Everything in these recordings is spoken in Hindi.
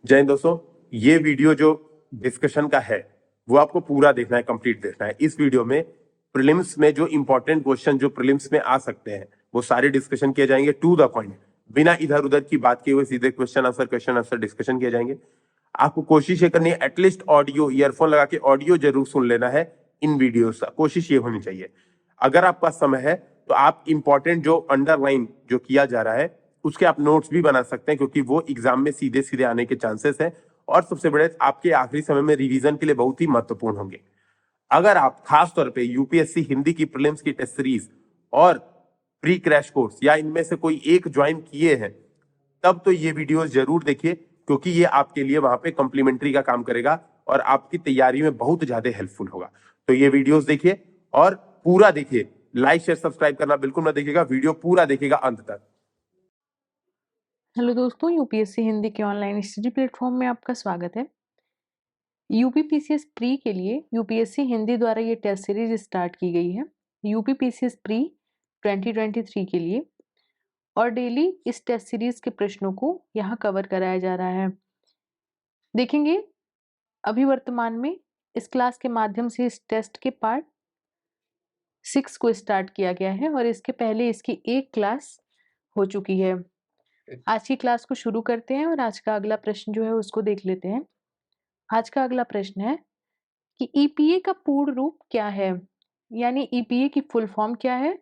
जय हिंद दोस्तों, ये वीडियो जो डिस्कशन का है वो आपको पूरा देखना है, कंप्लीट देखना है। इस वीडियो में प्रीलिम्स में जो इंपॉर्टेंट क्वेश्चन जो प्रीलिम्स में आ सकते हैं वो सारे डिस्कशन किए जाएंगे टू द पॉइंट, बिना इधर उधर की बात किए हुए सीधे क्वेश्चन आंसर डिस्कशन किए जाएंगे। आपको कोशिश ये करनी है एटलीस्ट ऑडियो ईयरफोन लगा के ऑडियो जरूर सुन लेना है इन वीडियोस का, कोशिश ये होनी चाहिए। अगर आपके पास समय है तो आप इंपॉर्टेंट जो अंडरलाइन जो किया जा रहा है उसके आप नोट्स भी बना सकते हैं, क्योंकि वो एग्जाम में सीधे सीधे आने के चांसेस हैं और सबसे बड़े आपके आखिरी समय में रिवीजन के लिए बहुत ही महत्वपूर्ण होंगे। अगर आप खास तौर पे यूपीएससी हिंदी की प्रीलिम्स की टेस्ट सीरीज और प्री क्रैश कोर्स या इनमें से कोई एक ज्वाइन किए हैं तब तो ये वीडियोस जरूर देखिए, क्योंकि ये आपके लिए वहां पे कॉम्प्लीमेंट्री का काम करेगा और आपकी तैयारी में बहुत ज्यादा हेल्पफुल होगा। तो ये वीडियोस देखिए और पूरा देखिए, लाइक शेयर सब्सक्राइब करना बिल्कुल मत देखिएगा, वीडियो पूरा देखिएगा अंत तक। हेलो दोस्तों, यूपीएससी हिंदी के ऑनलाइन स्टडी प्लेटफॉर्म में आपका स्वागत है। यूपीपीसीएस प्री के लिए यूपीएससी हिंदी द्वारा ये टेस्ट सीरीज स्टार्ट की गई है, यूपीपीसीएस प्री 2023 के लिए। और डेली इस टेस्ट सीरीज के प्रश्नों को यहाँ कवर कराया जा रहा है। देखेंगे अभी वर्तमान में इस क्लास के माध्यम से इस टेस्ट के पार्ट 6 को स्टार्ट किया गया है और इसके पहले इसकी एक क्लास हो चुकी है। आज की क्लास को शुरू करते हैं और आज का अगला प्रश्न जो है उसको देख लेते हैं। आज का अगला प्रश्न है कि ईपीए का पूर्ण रूप क्या है, यानी ईपीए की फुल फॉर्म क्या है।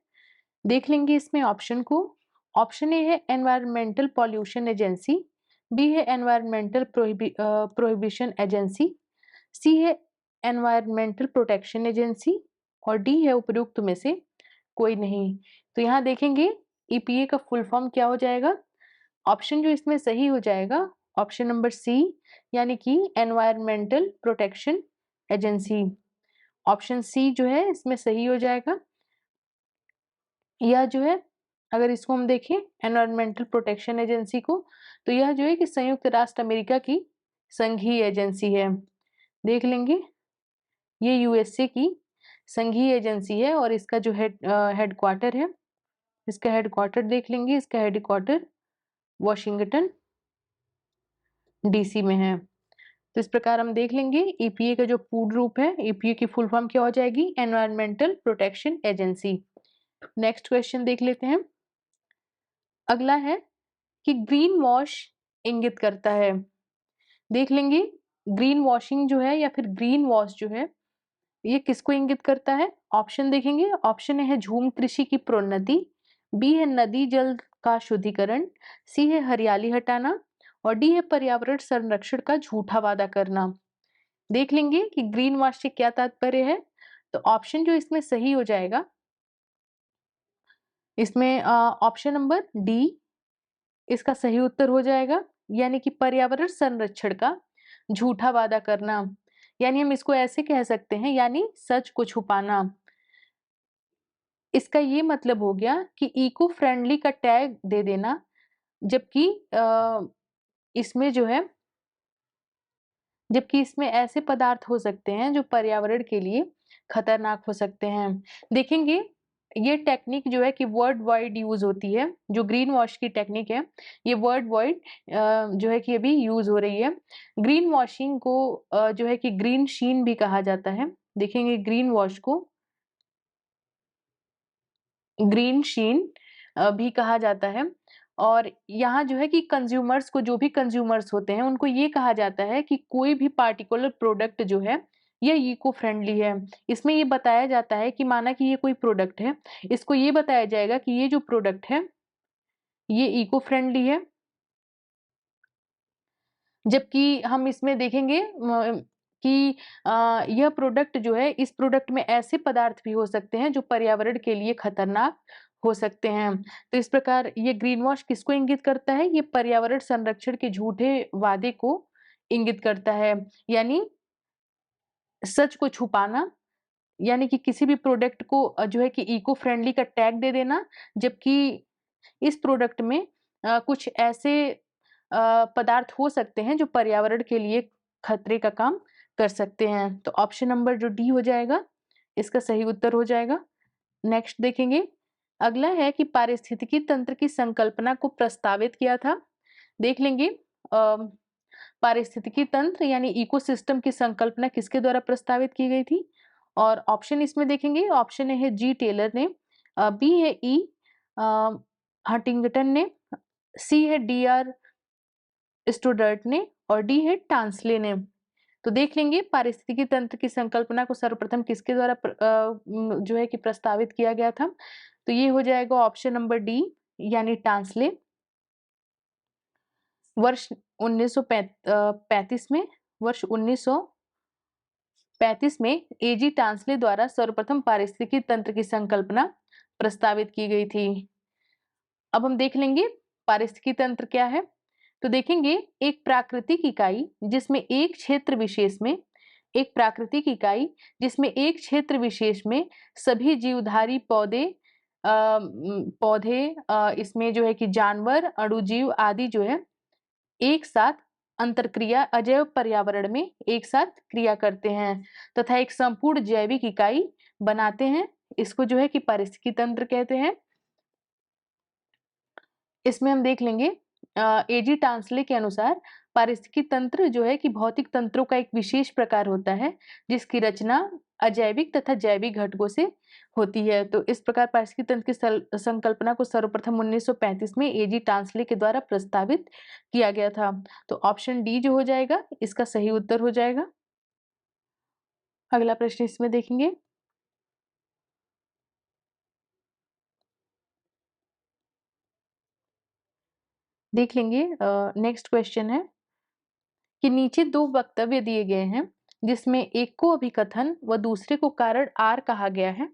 देख लेंगे इसमें ऑप्शन को। ऑप्शन ए है एनवायरमेंटल पॉल्यूशन एजेंसी, बी है एनवायरमेंटल प्रोहिबिशन एजेंसी, सी है एनवायरमेंटल प्रोटेक्शन एजेंसी और डी है उपयुक्त में से कोई नहीं। तो यहाँ देखेंगे ईपीए का फुल फॉर्म क्या हो जाएगा। ऑप्शन जो इसमें सही हो जाएगा ऑप्शन नंबर सी, यानी कि environmental protection agency. Option C जो है इसमें सही हो जाएगा। यह जो है अगर इसको हम देखें एनवायरमेंटल प्रोटेक्शन एजेंसी को, तो यह जो है कि संयुक्त राष्ट्र अमेरिका की संघीय एजेंसी है। देख लेंगे ये यूएसए की संघीय एजेंसी है और इसका जो हेडक्वार्टर है, इसका हेडक्वार्टर देख लेंगे, इसका हेडक्वार्टर वॉशिंगटन डीसी में है। तो इस प्रकार हम देख लेंगे ईपीए का जो पूर्ण रूप है, ईपीए की फुल फॉर्म क्या हो जाएगी, environmental protection agency. Next question देख लेते हैं। अगला है कि ग्रीन वॉश इंगित करता है। देख लेंगे ग्रीन वॉशिंग जो है या फिर ग्रीन वॉश जो है ये किसको इंगित करता है। ऑप्शन देखेंगे। ऑप्शन ए है झूम कृषि की प्रोन्नति, बी है नदी जल का शुद्धिकरण, सी है हरियाली हटाना और डी है पर्यावरण संरक्षण का झूठा वादा करना। देख लेंगे कि ग्रीन वॉश से क्या तात्पर्य है। तो ऑप्शन जो इसमें सही हो जाएगा इसमें ऑप्शन नंबर डी इसका सही उत्तर हो जाएगा, यानी कि पर्यावरण संरक्षण का झूठा वादा करना। यानी हम इसको ऐसे कह सकते हैं, यानी सच को छुपाना। इसका ये मतलब हो गया कि इको फ्रेंडली का टैग दे देना, जबकि इसमें जो है जबकि इसमें ऐसे पदार्थ हो सकते हैं जो पर्यावरण के लिए खतरनाक हो सकते हैं। देखेंगे ये टेक्निक जो है कि वर्ल्ड वाइड यूज होती है, जो ग्रीन वॉश की टेक्निक है ये वर्ल्ड वाइड जो है कि अभी यूज हो रही है। ग्रीन वॉशिंग को जो है कि ग्रीन शीन भी कहा जाता है। देखेंगे ग्रीन वॉश को ग्रीन शीन भी कहा जाता है। और यहाँ जो है कि कंज्यूमर्स को, जो भी कंज्यूमर्स होते हैं उनको ये कहा जाता है कि कोई भी पार्टिकुलर प्रोडक्ट जो है ये इको फ्रेंडली है। इसमें ये बताया जाता है कि माना कि ये कोई प्रोडक्ट है, इसको ये बताया जाएगा कि ये जो प्रोडक्ट है ये इको फ्रेंडली है। जबकि हम इसमें देखेंगे कि यह प्रोडक्ट जो है, इस प्रोडक्ट में ऐसे पदार्थ भी हो सकते हैं जो पर्यावरण के लिए खतरनाक हो सकते हैं। तो इस प्रकार ये ग्रीन वॉश किसको इंगित करता है, ये पर्यावरण संरक्षण के झूठे वादे को इंगित करता है। यानी सच को छुपाना, यानी कि किसी भी प्रोडक्ट को जो है कि इको फ्रेंडली का टैग दे देना, जबकि इस प्रोडक्ट में कुछ ऐसे पदार्थ हो सकते हैं जो पर्यावरण के लिए खतरे का काम कर सकते हैं। तो ऑप्शन नंबर जो डी हो जाएगा इसका सही उत्तर हो जाएगा। नेक्स्ट देखेंगे। अगला है कि पारिस्थितिकी तंत्र की संकल्पना को प्रस्तावित किया था। देख लेंगे पारिस्थितिकी तंत्र यानी इकोसिस्टम की संकल्पना किसके द्वारा प्रस्तावित की गई थी? और ऑप्शन इसमें देखेंगे, ऑप्शन ए है जी टेलर ने, बी है ई हंटिंगटन ने, सी है डी आर स्टुडर्ट ने और डी है टांसले ने। तो देख लेंगे पारिस्थितिकी तंत्र की संकल्पना को सर्वप्रथम किसके द्वारा जो है कि प्रस्तावित किया गया था। तो ये हो जाएगा ऑप्शन नंबर डी यानी टांसले। वर्ष 1935 में एजी टांसले द्वारा सर्वप्रथम पारिस्थितिकी तंत्र की संकल्पना प्रस्तावित की गई थी। अब हम देख लेंगे पारिस्थितिकी तंत्र क्या है। तो देखेंगे एक प्राकृतिक इकाई जिसमें एक क्षेत्र विशेष में सभी जीवधारी पौधे इसमें जो है कि जानवर, अणुजीव आदि जो है एक साथ अंतरक्रिया अजैव पर्यावरण में एक साथ क्रिया करते हैं तथा एक संपूर्ण जैविक इकाई बनाते हैं। इसको जो है कि पारिस्थितिकी तंत्र कहते हैं। इसमें हम देख लेंगे एजी टांसले के अनुसार पारिस्थितिकी तंत्र जो है कि भौतिक तंत्रों का एक विशेष प्रकार होता है जिसकी रचना अजैविक तथा जैविक घटकों से होती है। तो इस प्रकार पारिस्थितिकी तंत्र की संकल्पना को सर्वप्रथम 1935 में एजी टांसले के द्वारा प्रस्तावित किया गया था। तो ऑप्शन डी जो हो जाएगा इसका सही उत्तर हो जाएगा। अगला प्रश्न इसमें देखेंगे, देख लेंगे नेक्स्ट क्वेश्चन है कि नीचे दो वक्तव्य दिए गए हैं जिसमें एक को अभिकथन व दूसरे को कारण आर कहा गया है।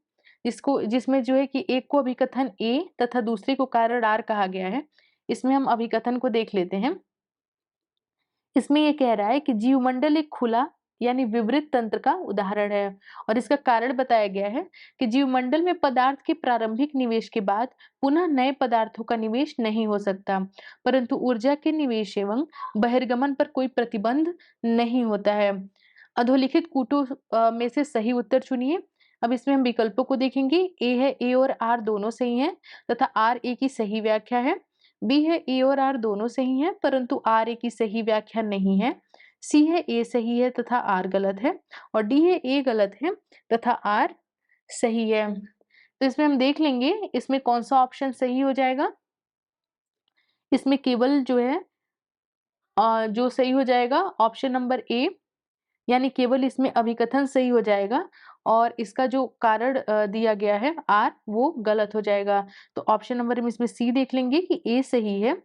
जिसमें जो है कि एक को अभिकथन ए तथा दूसरे को कारण आर कहा गया है। इसमें हम अभिकथन को देख लेते हैं। इसमें यह कह रहा है कि जीवमंडल एक खुला यानी विवृत तंत्र का उदाहरण है और इसका कारण बताया गया है कि जीवमंडल में पदार्थ के प्रारंभिक निवेश के बाद पुनः नए पदार्थों का निवेश नहीं हो सकता, परंतु ऊर्जा के निवेश एवं बहिर्गमन पर कोई प्रतिबंध नहीं होता है। अधोलिखित कूटों में से सही उत्तर चुनिए। अब इसमें हम विकल्पों को देखेंगे। ए है ए और आर दोनों सही हैं तथा आर ए की सही व्याख्या है। बी है ए और आर दोनों सही हैं परंतु आर ए की सही व्याख्या नहीं है। सी है ए सही है तथा आर गलत है और डी है ए गलत है तथा आर सही है। तो इसमें हम देख लेंगे इसमें कौन सा ऑप्शन सही हो जाएगा। इसमें केवल जो है जो सही हो जाएगा ऑप्शन नंबर ए यानी केवल इसमें अभिकथन सही हो जाएगा और इसका जो कारण दिया गया है आर वो गलत हो जाएगा। तो ऑप्शन नंबर में इसमें सी देख लेंगे कि ए सही है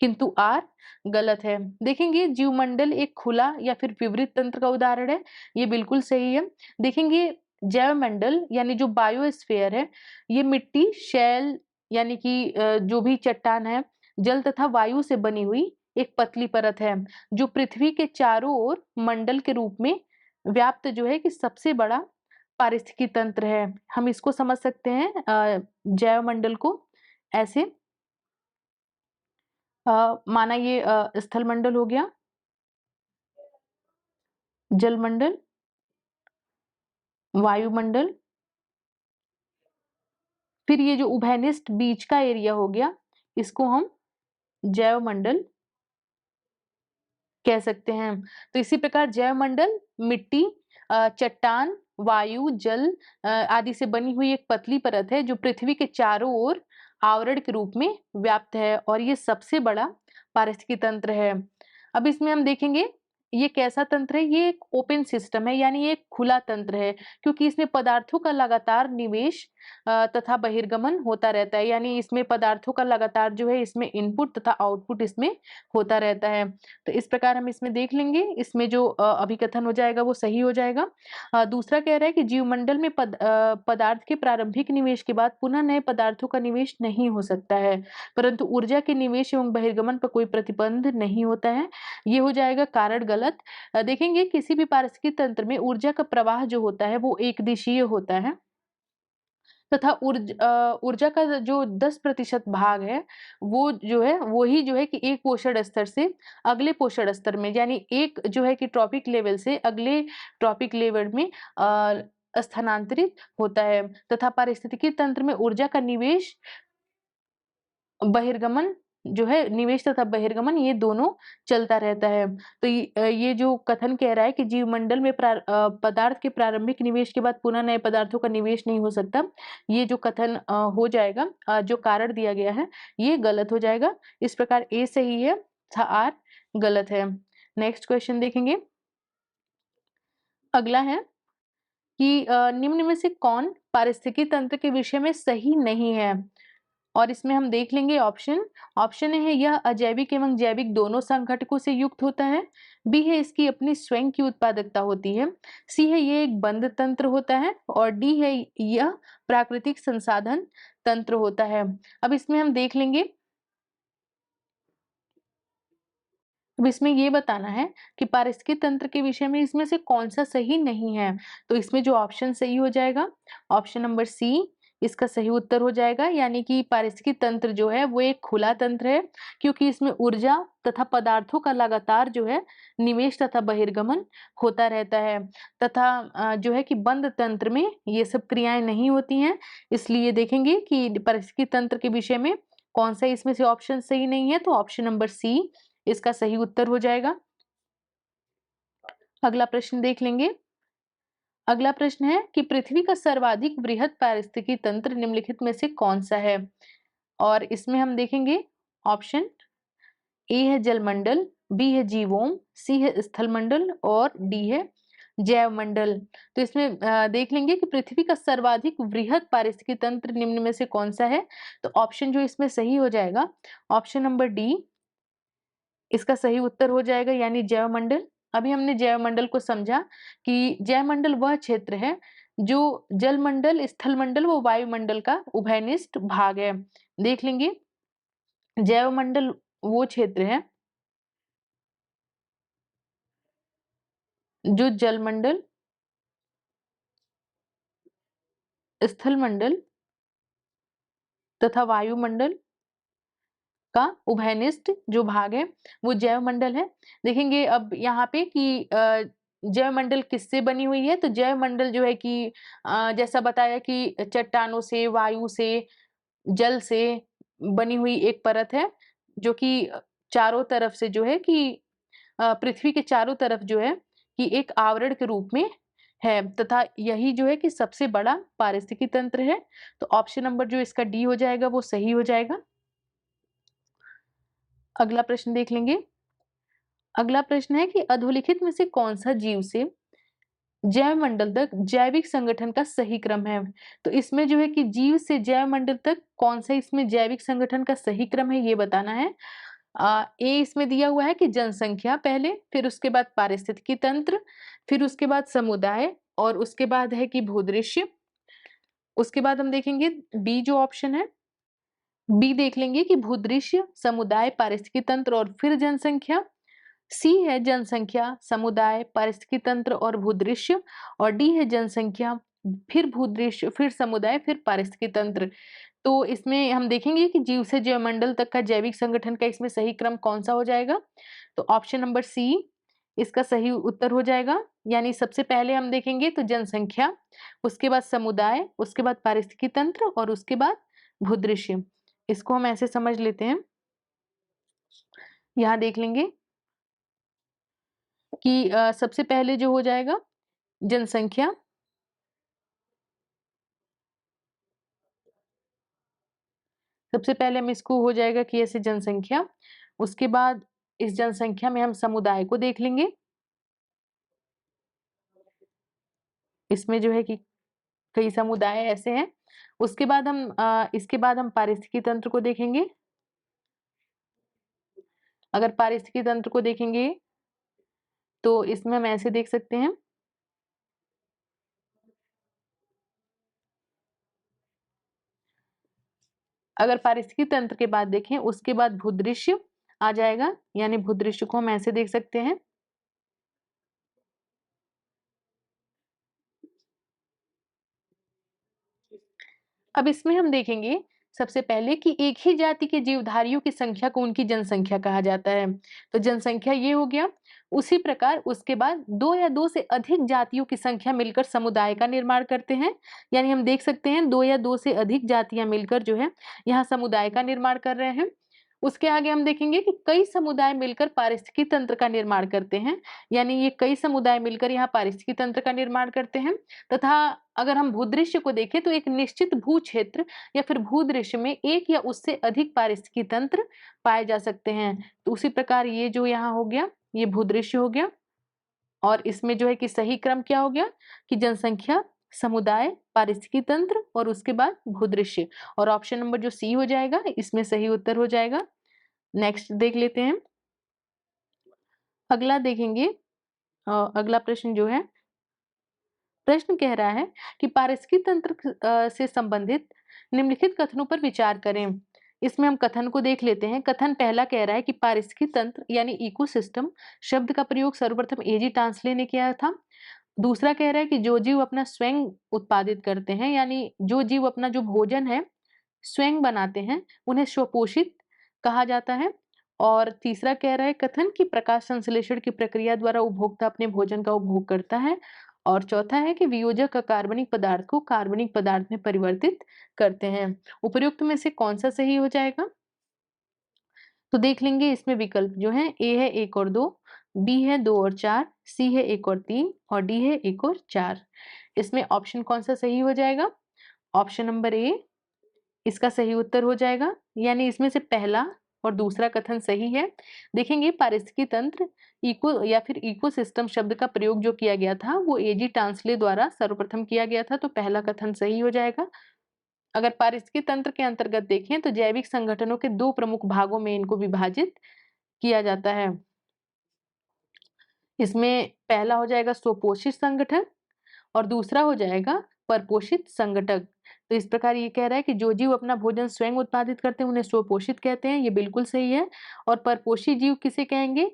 किंतु आर गलत है। देखेंगे जीवमंडल एक खुला या फिर विवृत तंत्र का उदाहरण है, ये बिल्कुल सही है। देखेंगे जैवमंडल यानी जो बायोस्फीयर है ये मिट्टी, शैल यानी कि जो भी चट्टान है, जल तथा वायु से बनी हुई एक पतली परत है जो पृथ्वी के चारों ओर मंडल के रूप में व्याप्त जो है कि सबसे बड़ा पारिस्थितिकी तंत्र है। हम इसको समझ सकते हैं जैवमंडल को ऐसे माना ये स्थल मंडल हो गया, जलमंडल, वायुमंडल, फिर ये जो उभयनिष्ठ बीच का एरिया हो गया इसको हम जैवमंडल कह सकते हैं। तो इसी प्रकार जैवमंडल मिट्टी, चट्टान, वायु, जल आदि से बनी हुई एक पतली परत है जो पृथ्वी के चारों ओर आवरण के रूप में व्याप्त है और ये सबसे बड़ा पारिस्थितिकी तंत्र है। अब इसमें हम देखेंगे ये कैसा तंत्र है। ये एक ओपन सिस्टम है यानी ये एक खुला तंत्र है क्योंकि इसमें पदार्थों का लगातार निवेश तथा बहिर्गमन होता रहता है। यानी इसमें पदार्थों का लगातार जो है इसमें इनपुट तथा आउटपुट इसमें होता रहता है। तो इस प्रकार हम इसमें देख लेंगे इसमें जो अभिकथन हो जाएगा वो सही हो जाएगा। दूसरा कह रहा है कि जीवमंडल में पदार्थ के प्रारंभिक निवेश के बाद पुनः नए पदार्थों का निवेश नहीं हो सकता है परंतु ऊर्जा के निवेश एवं बहिर्गमन पर कोई प्रतिबंध नहीं होता है। ये हो जाएगा कारण गलत। देखेंगे किसी भी पारिस्थितिकी तंत्र में ऊर्जा का प्रवाह जो होता है वो एक दिशीय होता है तथा ऊर्जा का जो 10% भाग है वो जो है वही जो है कि एक पोषण स्तर से अगले पोषण स्तर में यानी एक जो है कि ट्रॉपिक लेवल से अगले ट्रॉपिक लेवल में स्थानांतरित होता है तथा पारिस्थितिकी तंत्र में ऊर्जा का निवेश बहिर्गमन जो है निवेश तथा बहिर्गमन ये दोनों चलता रहता है। तो ये जो कथन कह रहा है कि जीवमंडल में पदार्थ के प्रारंभिक निवेश के बाद पुनः नए पदार्थों का निवेश नहीं हो सकता, ये जो कथन हो जाएगा, जो कारण दिया गया है ये गलत हो जाएगा। इस प्रकार ए सही है तथा आर गलत है। नेक्स्ट क्वेश्चन देखेंगे। अगला है कि निम्न में से कौन पारिस्थितिकी तंत्र के विषय में सही नहीं है, और इसमें हम देख लेंगे ऑप्शन। ऑप्शन ए है यह अजैविक एवं जैविक दोनों संघटकों से युक्त होता है। बी है इसकी अपनी स्वयं की उत्पादकता होती है। सी है ये एक बंद तंत्र होता है। और डी है यह प्राकृतिक संसाधन तंत्र होता है। अब इसमें हम देख लेंगे। अब इसमें ये बताना है कि पारिस्थितिकी तंत्र के विषय में इसमें से कौन सा सही नहीं है। तो इसमें जो ऑप्शन सही हो जाएगा, ऑप्शन नंबर सी इसका सही उत्तर हो जाएगा। यानी कि पारिस्थितिकी तंत्र जो है वो एक खुला तंत्र है, क्योंकि इसमें ऊर्जा तथा पदार्थों का लगातार जो है निवेश तथा बहिर्गमन होता रहता है, तथा जो है कि बंद तंत्र में ये सब क्रियाएं नहीं होती हैं। इसलिए देखेंगे कि पारिस्थितिकी तंत्र के विषय में कौन सा इसमें से ऑप्शन सही नहीं है। तो ऑप्शन नंबर सी इसका सही उत्तर हो जाएगा। अगला प्रश्न देख लेंगे। अगला प्रश्न है कि पृथ्वी का सर्वाधिक बृहद पारिस्थितिकी तंत्र निम्नलिखित में से कौन सा है। और इसमें हम देखेंगे ऑप्शन ए है जलमंडल, बी है जीवोम, सी है स्थलमंडल और डी है जैवमंडल। तो इसमें देख लेंगे कि पृथ्वी का सर्वाधिक बृहद पारिस्थितिकी तंत्र निम्न में से कौन सा है। तो ऑप्शन जो इसमें सही हो जाएगा, ऑप्शन नंबर डी इसका सही उत्तर हो जाएगा, यानी जैवमंडल। अभी हमने जैवमंडल को समझा कि जैवमंडल वह क्षेत्र है जो जलमंडल, स्थलमंडल व वायुमंडल का उभयनिष्ठ भाग है। देख लेंगे, जैवमंडल वो क्षेत्र है जो जलमंडल, स्थलमंडल तथा वायुमंडल का उभयनिष्ठ जो भाग है वो जैवमंडल है। देखेंगे अब यहाँ पे कि जैवमंडल किससे बनी हुई है। तो जैवमंडल जो है कि जैसा बताया कि चट्टानों से, वायु से, जल से बनी हुई एक परत है, जो कि चारों तरफ से जो है कि पृथ्वी के चारों तरफ जो है कि एक आवरण के रूप में है, तथा यही जो है कि सबसे बड़ा पारिस्थितिकी तंत्र है। तो ऑप्शन नंबर जो इसका डी हो जाएगा वो सही हो जाएगा। अगला प्रश्न देख लेंगे। अगला प्रश्न है कि अधोलिखित में से कौन सा जीव से जैव मंडल तक जैविक संगठन का सही क्रम है। तो इसमें जो है कि जीव से जैव मंडल तक कौन सा इसमें जैविक संगठन का सही क्रम है ये बताना है। ए इसमें दिया हुआ है कि जनसंख्या पहले, फिर उसके बाद पारिस्थितिकी तंत्र, फिर उसके बाद समुदाय, और उसके बाद है कि भूदृश्य। उसके बाद हम देखेंगे बी जो ऑप्शन है, बी देख लेंगे कि भूदृश्य, समुदाय, पारिस्थितिकी तंत्र और फिर जनसंख्या। सी है जनसंख्या, समुदाय, पारिस्थितिकी तंत्र और भूदृश्य। और डी है जनसंख्या, फिर भूदृश्य, फिर समुदाय, फिर पारिस्थितिकी तंत्र। तो इसमें हम देखेंगे कि जीव से जैवमंडल तक का जैविक संगठन का इसमें सही क्रम कौन सा हो जाएगा। तो ऑप्शन नंबर सी इसका सही उत्तर हो जाएगा। यानी सबसे पहले हम देखेंगे तो जनसंख्या, उसके बाद समुदाय, उसके बाद पारिस्थितिकी तंत्र और उसके बाद भूदृश्य। इसको हम ऐसे समझ लेते हैं। यहाँ देख लेंगे कि सबसे पहले जो हो जाएगा जनसंख्या, सबसे पहले हम इसको हो जाएगा कि ऐसे जनसंख्या, उसके बाद इस जनसंख्या में हम समुदाय को देख लेंगे। इसमें जो है कि कई समुदाय ऐसे हैं। उसके बाद हम इसके बाद हम पारिस्थितिकी तंत्र को देखेंगे। अगर पारिस्थितिकी तंत्र को देखेंगे तो इसमें हम ऐसे देख सकते हैं। अगर पारिस्थितिकी तंत्र के बाद देखें उसके बाद भूदृश्य आ जाएगा, यानी भूदृश्य को हम ऐसे देख सकते हैं। अब इसमें हम देखेंगे सबसे पहले कि एक ही जाति के जीवधारियों की संख्या को उनकी जनसंख्या कहा जाता है। तो जनसंख्या ये हो गया। उसी प्रकार उसके बाद दो या दो से अधिक जातियों की संख्या मिलकर समुदाय का निर्माण करते हैं। यानी हम देख सकते हैं दो या दो से अधिक जातियां मिलकर जो है यहाँ समुदाय का निर्माण कर रहे हैं। उसके आगे हम देखेंगे कि कई समुदाय मिलकर पारिस्थितिकी तंत्र का निर्माण करते हैं, यानी ये कई समुदाय मिलकर यहाँ पारिस्थितिकी तंत्र का निर्माण करते हैं। तथा अगर हम भूदृश्य को देखें तो एक निश्चित भू क्षेत्र या फिर भूदृश्य में एक या उससे अधिक पारिस्थितिकी तंत्र पाए जा सकते हैं। तो उसी प्रकार ये जो यहाँ हो गया, ये भूदृश्य हो गया, और इसमें जो है कि सही क्रम क्या हो गया कि जनसंख्या, समुदाय, पारिस्थितिकी तंत्र और उसके बाद भूदृश्य, और ऑप्शन नंबर जो सी हो जाएगा इसमें सही उत्तर हो जाएगा। नेक्स्ट देख लेते हैं, अगला देखेंगे। अगला प्रश्न जो है, प्रश्न कह रहा है कि पारिस्थितिकी तंत्र से संबंधित निम्नलिखित कथनों पर विचार करें। इसमें हम कथन को देख लेते हैं। कथन पहला कह रहा है कि पारिस्थितिकी तंत्र यानी इकोसिस्टम शब्द का प्रयोग सर्वप्रथम एजी टांसले ने किया था। दूसरा कह रहा है कि जो जीव अपना स्वयं उत्पादित करते हैं, यानी जो जीव अपना जो भोजन है स्वयं बनाते हैं, उन्हें स्वपोषित कहा जाता है। और तीसरा कह रहा है कथन कि प्रकाश संश्लेषण की प्रक्रिया द्वारा उपभोक्ता अपने भोजन का उपभोग करता है। और चौथा है कि वियोजक अकार्बनिक पदार्थ को कार्बनिक पदार्थ में परिवर्तित करते हैं। उपयुक्त में से कौन सा सही हो जाएगा? तो देख लेंगे, इसमें विकल्प जो है ए है 1 और 2, बी है 2 और 4, सी है 1 और 3 और डी है 1 और 4। इसमें ऑप्शन कौन सा सही हो जाएगा? ऑप्शन नंबर ए इसका सही उत्तर हो जाएगा, यानी इसमें से पहला और दूसरा कथन सही है। देखेंगे पारिस्थितिकी तंत्र इको या फिर इकोसिस्टम शब्द का प्रयोग जो किया गया था वो एजी टांसले द्वारा सर्वप्रथम किया गया था, तो पहला कथन सही हो जाएगा। अगर पारिस्थितिकी तंत्र के अंतर्गत देखें तो जैविक संगठनों के दो प्रमुख भागों में इनको विभाजित किया जाता है। इसमें पहला हो जाएगा स्वपोषित संगठन और दूसरा हो जाएगा परपोषित संगठक। तो इस प्रकार ये कह रहा है कि जो जीव अपना भोजन स्वयं उत्पादित करते हैं उन्हें स्वपोषित कहते हैं, ये बिल्कुल सही है। और परपोषी जीव किसे कहेंगे?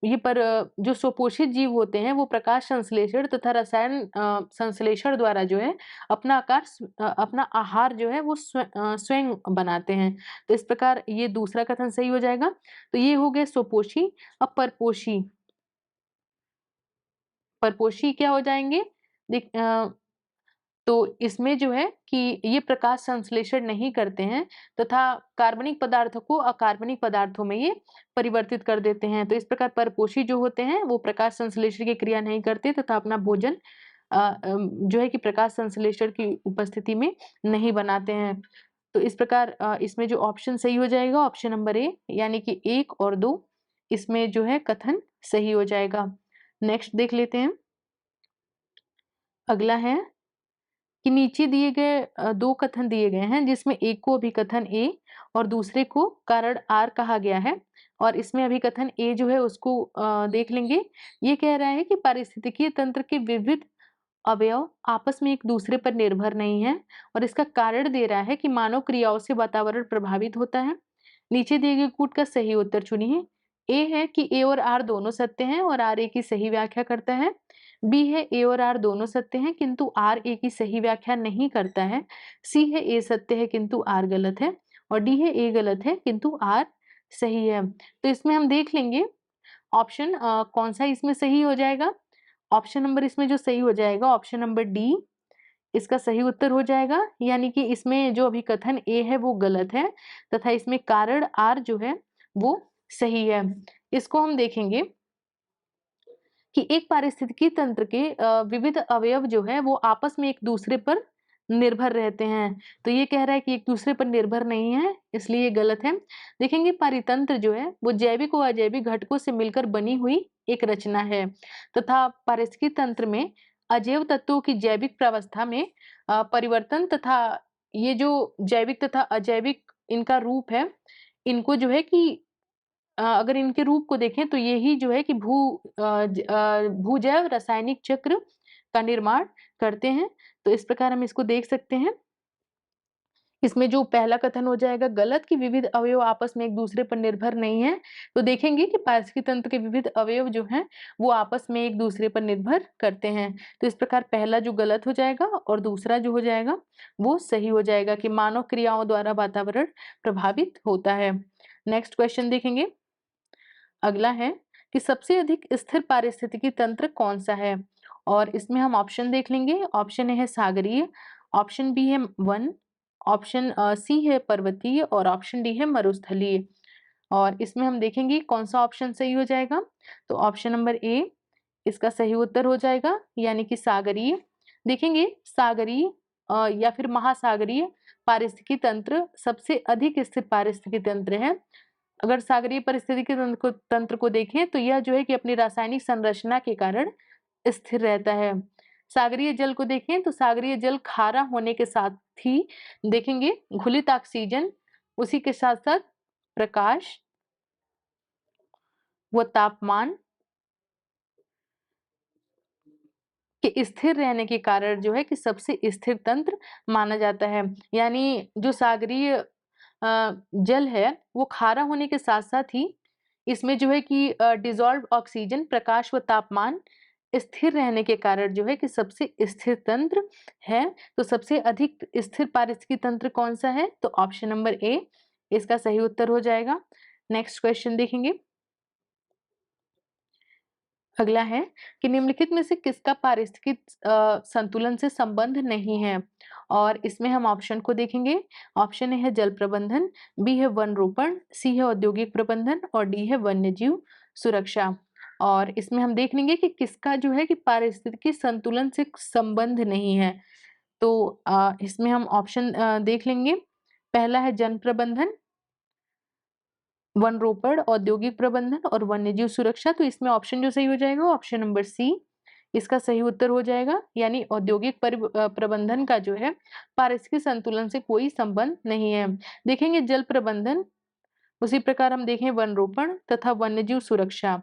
ये पर जो स्वपोषित जीव होते हैं वो प्रकाश संश्लेषण तथा रसायन संश्लेषण द्वारा जो है अपना आहार जो है वो स्वयं बनाते हैं। तो इस प्रकार ये दूसरा कथन सही हो जाएगा। तो ये हो गए स्वपोषी। अब परपोषी, परपोषी क्या हो जाएंगे? तो इसमें जो है कि ये प्रकाश संश्लेषण नहीं करते हैं तथा कार्बनिक पदार्थों को अकार्बनिक पदार्थों में ये परिवर्तित कर देते हैं। तो इस प्रकार परपोषी जो होते हैं वो प्रकाश संश्लेषण की क्रिया नहीं करते तथा अपना भोजन जो है कि प्रकाश संश्लेषण की उपस्थिति में नहीं बनाते हैं। तो इस प्रकार इसमें जो ऑप्शन सही हो जाएगा ऑप्शन नंबर ए, यानी कि 1 और 2 इसमें जो है कथन सही हो जाएगा। नेक्स्ट देख लेते हैं, अगला है कि नीचे दिए गए दो कथन दिए गए हैं जिसमें एक को अभिकथन ए और दूसरे को कारण आर कहा गया है। और इसमें अभिकथन ए जो है उसको देख लेंगे। ये कह रहा है कि पारिस्थितिकीय तंत्र के विविध अवयव आपस में एक दूसरे पर निर्भर नहीं है और इसका कारण दे रहा है कि मानव क्रियाओं से वातावरण प्रभावित होता है। नीचे दिए गए कूट का सही उत्तर चुनिए। ए है कि ए और आर दोनों सत्य हैं और आर ए की सही व्याख्या करता है। बी है ए और आर दोनों सत्य हैं किंतु आर ए की सही व्याख्या नहीं करता है। सी है ए सत्य है किंतु आर गलत है। और डी है ए गलत है किंतु आर सही है। तो इसमें हम देख लेंगे ऑप्शन कौन सा इसमें सही हो जाएगा। ऑप्शन नंबर इसमें जो सही हो जाएगा ऑप्शन नंबर डी इसका सही उत्तर हो जाएगा, यानी कि इसमें जो अभिकथन ए है वो गलत है तथा इसमें कारण आर जो है वो सही है। इसको हम देखेंगे कि एक पारिस्थितिकी तंत्र के विविध अवयव जो है वो आपस में एक दूसरे पर निर्भर रहते हैं। तो ये कह रहा है कि एक दूसरे पर निर्भर नहीं है, इसलिए ये गलत है। देखेंगे पारितंत्र जो है वो जैविक और अजैविक घटकों से मिलकर बनी हुई एक रचना है तथा पारिस्थितिकी तंत्र में अजैव तत्वों की जैविक प्रावस्था में परिवर्तन तथा ये जो जैविक तथा अजैविक इनका रूप है, इनको जो है कि अगर इनके रूप को देखें तो यही जो है कि भूजैव रासायनिक चक्र का निर्माण करते हैं। तो इस प्रकार हम इसको देख सकते हैं। इसमें जो पहला कथन हो जाएगा गलत कि विविध अवयव आपस में एक दूसरे पर निर्भर नहीं है। तो देखेंगे कि पारिस्थितिकी तंत्र के विविध अवयव जो हैं वो आपस में एक दूसरे पर निर्भर करते हैं। तो इस प्रकार पहला जो गलत हो जाएगा और दूसरा जो हो जाएगा वो सही हो जाएगा कि मानव क्रियाओं द्वारा वातावरण प्रभावित होता है। नेक्स्ट क्वेश्चन देखेंगे, अगला है कि सबसे अधिक स्थिर पारिस्थितिकी तंत्र कौन सा है। और इसमें हम ऑप्शन देख लेंगे। ऑप्शन ए है सागरीय, ऑप्शन बी है वन, ऑप्शन सी है पर्वतीय और ऑप्शन डी है मरुस्थलीय। और इसमें हम देखेंगे कौन सा ऑप्शन सही हो जाएगा। तो ऑप्शन नंबर ए इसका सही उत्तर हो जाएगा, यानी कि सागरीय। देखेंगे सागरीय या फिर महासागरीय पारिस्थितिकी तंत्र सबसे अधिक स्थिर पारिस्थितिकी तंत्र है। अगर सागरीय पारिस्थितिकी तंत्र को देखें तो यह जो है कि अपनी रासायनिक संरचना के कारण स्थिर रहता है। सागरीय जल को देखें तो सागरीय जल खारा होने के साथ ही देखेंगे घुलित ऑक्सीजन, उसी के साथ साथ प्रकाश व तापमान के स्थिर रहने के कारण जो है कि सबसे स्थिर तंत्र माना जाता है। यानी जो सागरीय जल है वो खारा होने के साथ साथ ही इसमें जो है कि डिजॉल्व ऑक्सीजन, प्रकाश व तापमान स्थिर रहने के कारण जो है कि सबसे स्थिर तंत्र है। तो सबसे अधिक स्थिर पारिस्थितिकी तंत्र कौन सा है? तो ऑप्शन नंबर ए इसका सही उत्तर हो जाएगा। नेक्स्ट क्वेश्चन देखेंगे। अगला है कि निम्नलिखित में से किसका पारिस्थितिक संतुलन से संबंध नहीं है? और इसमें हम ऑप्शन को देखेंगे। ऑप्शन ए है जल प्रबंधन, बी है वन रोपण, सी है औद्योगिक प्रबंधन और डी है वन्यजीव सुरक्षा। और इसमें हम देख लेंगे कि किसका जो है कि पारिस्थितिकी संतुलन से संबंध नहीं है। तो इसमें हम ऑप्शन देख लेंगे। पहला है जन प्रबंधन, वन रोपण, औद्योगिक प्रबंधन और वन्यजीव सुरक्षा। तो इसमें ऑप्शन जो सही हो जाएगा ऑप्शन नंबर सी इसका सही उत्तर हो जाएगा, यानी औद्योगिक प्रबंधन का जो है पारिस्थितिक संतुलन से कोई संबंध नहीं है। देखेंगे जल प्रबंधन, उसी प्रकार हम देखें वन रोपण तथा वन्यजीव सुरक्षा,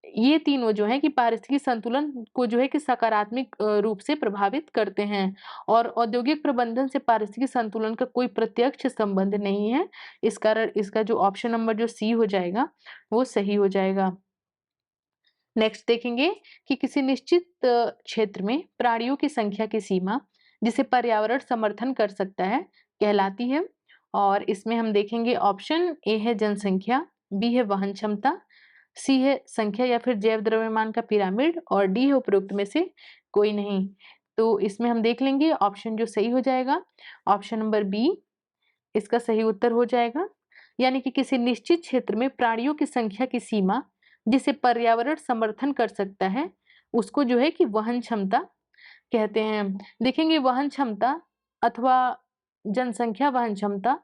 ये तीनों जो है कि पारिस्थितिक संतुलन को जो है कि सकारात्मक रूप से प्रभावित करते हैं। और औद्योगिक प्रबंधन से पारिस्थितिकी संतुलन का कोई प्रत्यक्ष संबंध नहीं है। इस कारण इसका जो ऑप्शन नंबर जो सी हो जाएगा वो सही हो जाएगा। नेक्स्ट देखेंगे कि किसी निश्चित क्षेत्र में प्राणियों की संख्या की सीमा जिसे पर्यावरण समर्थन कर सकता है कहलाती है। और इसमें हम देखेंगे ऑप्शन ए है जनसंख्या, बी है वहन क्षमता, सी है संख्या या फिर जैव द्रव्यमान का पिरामिड और डी है उपरोक्त में से कोई नहीं। तो इसमें हम देख लेंगे ऑप्शन जो सही हो जाएगा ऑप्शन नंबर बी इसका सही उत्तर हो जाएगा, यानी कि किसी निश्चित क्षेत्र में प्राणियों की संख्या की सीमा जिसे पर्यावरण समर्थन कर सकता है उसको जो है कि वहन क्षमता कहते हैं। देखेंगे वहन क्षमता अथवा जनसंख्या वहन क्षमता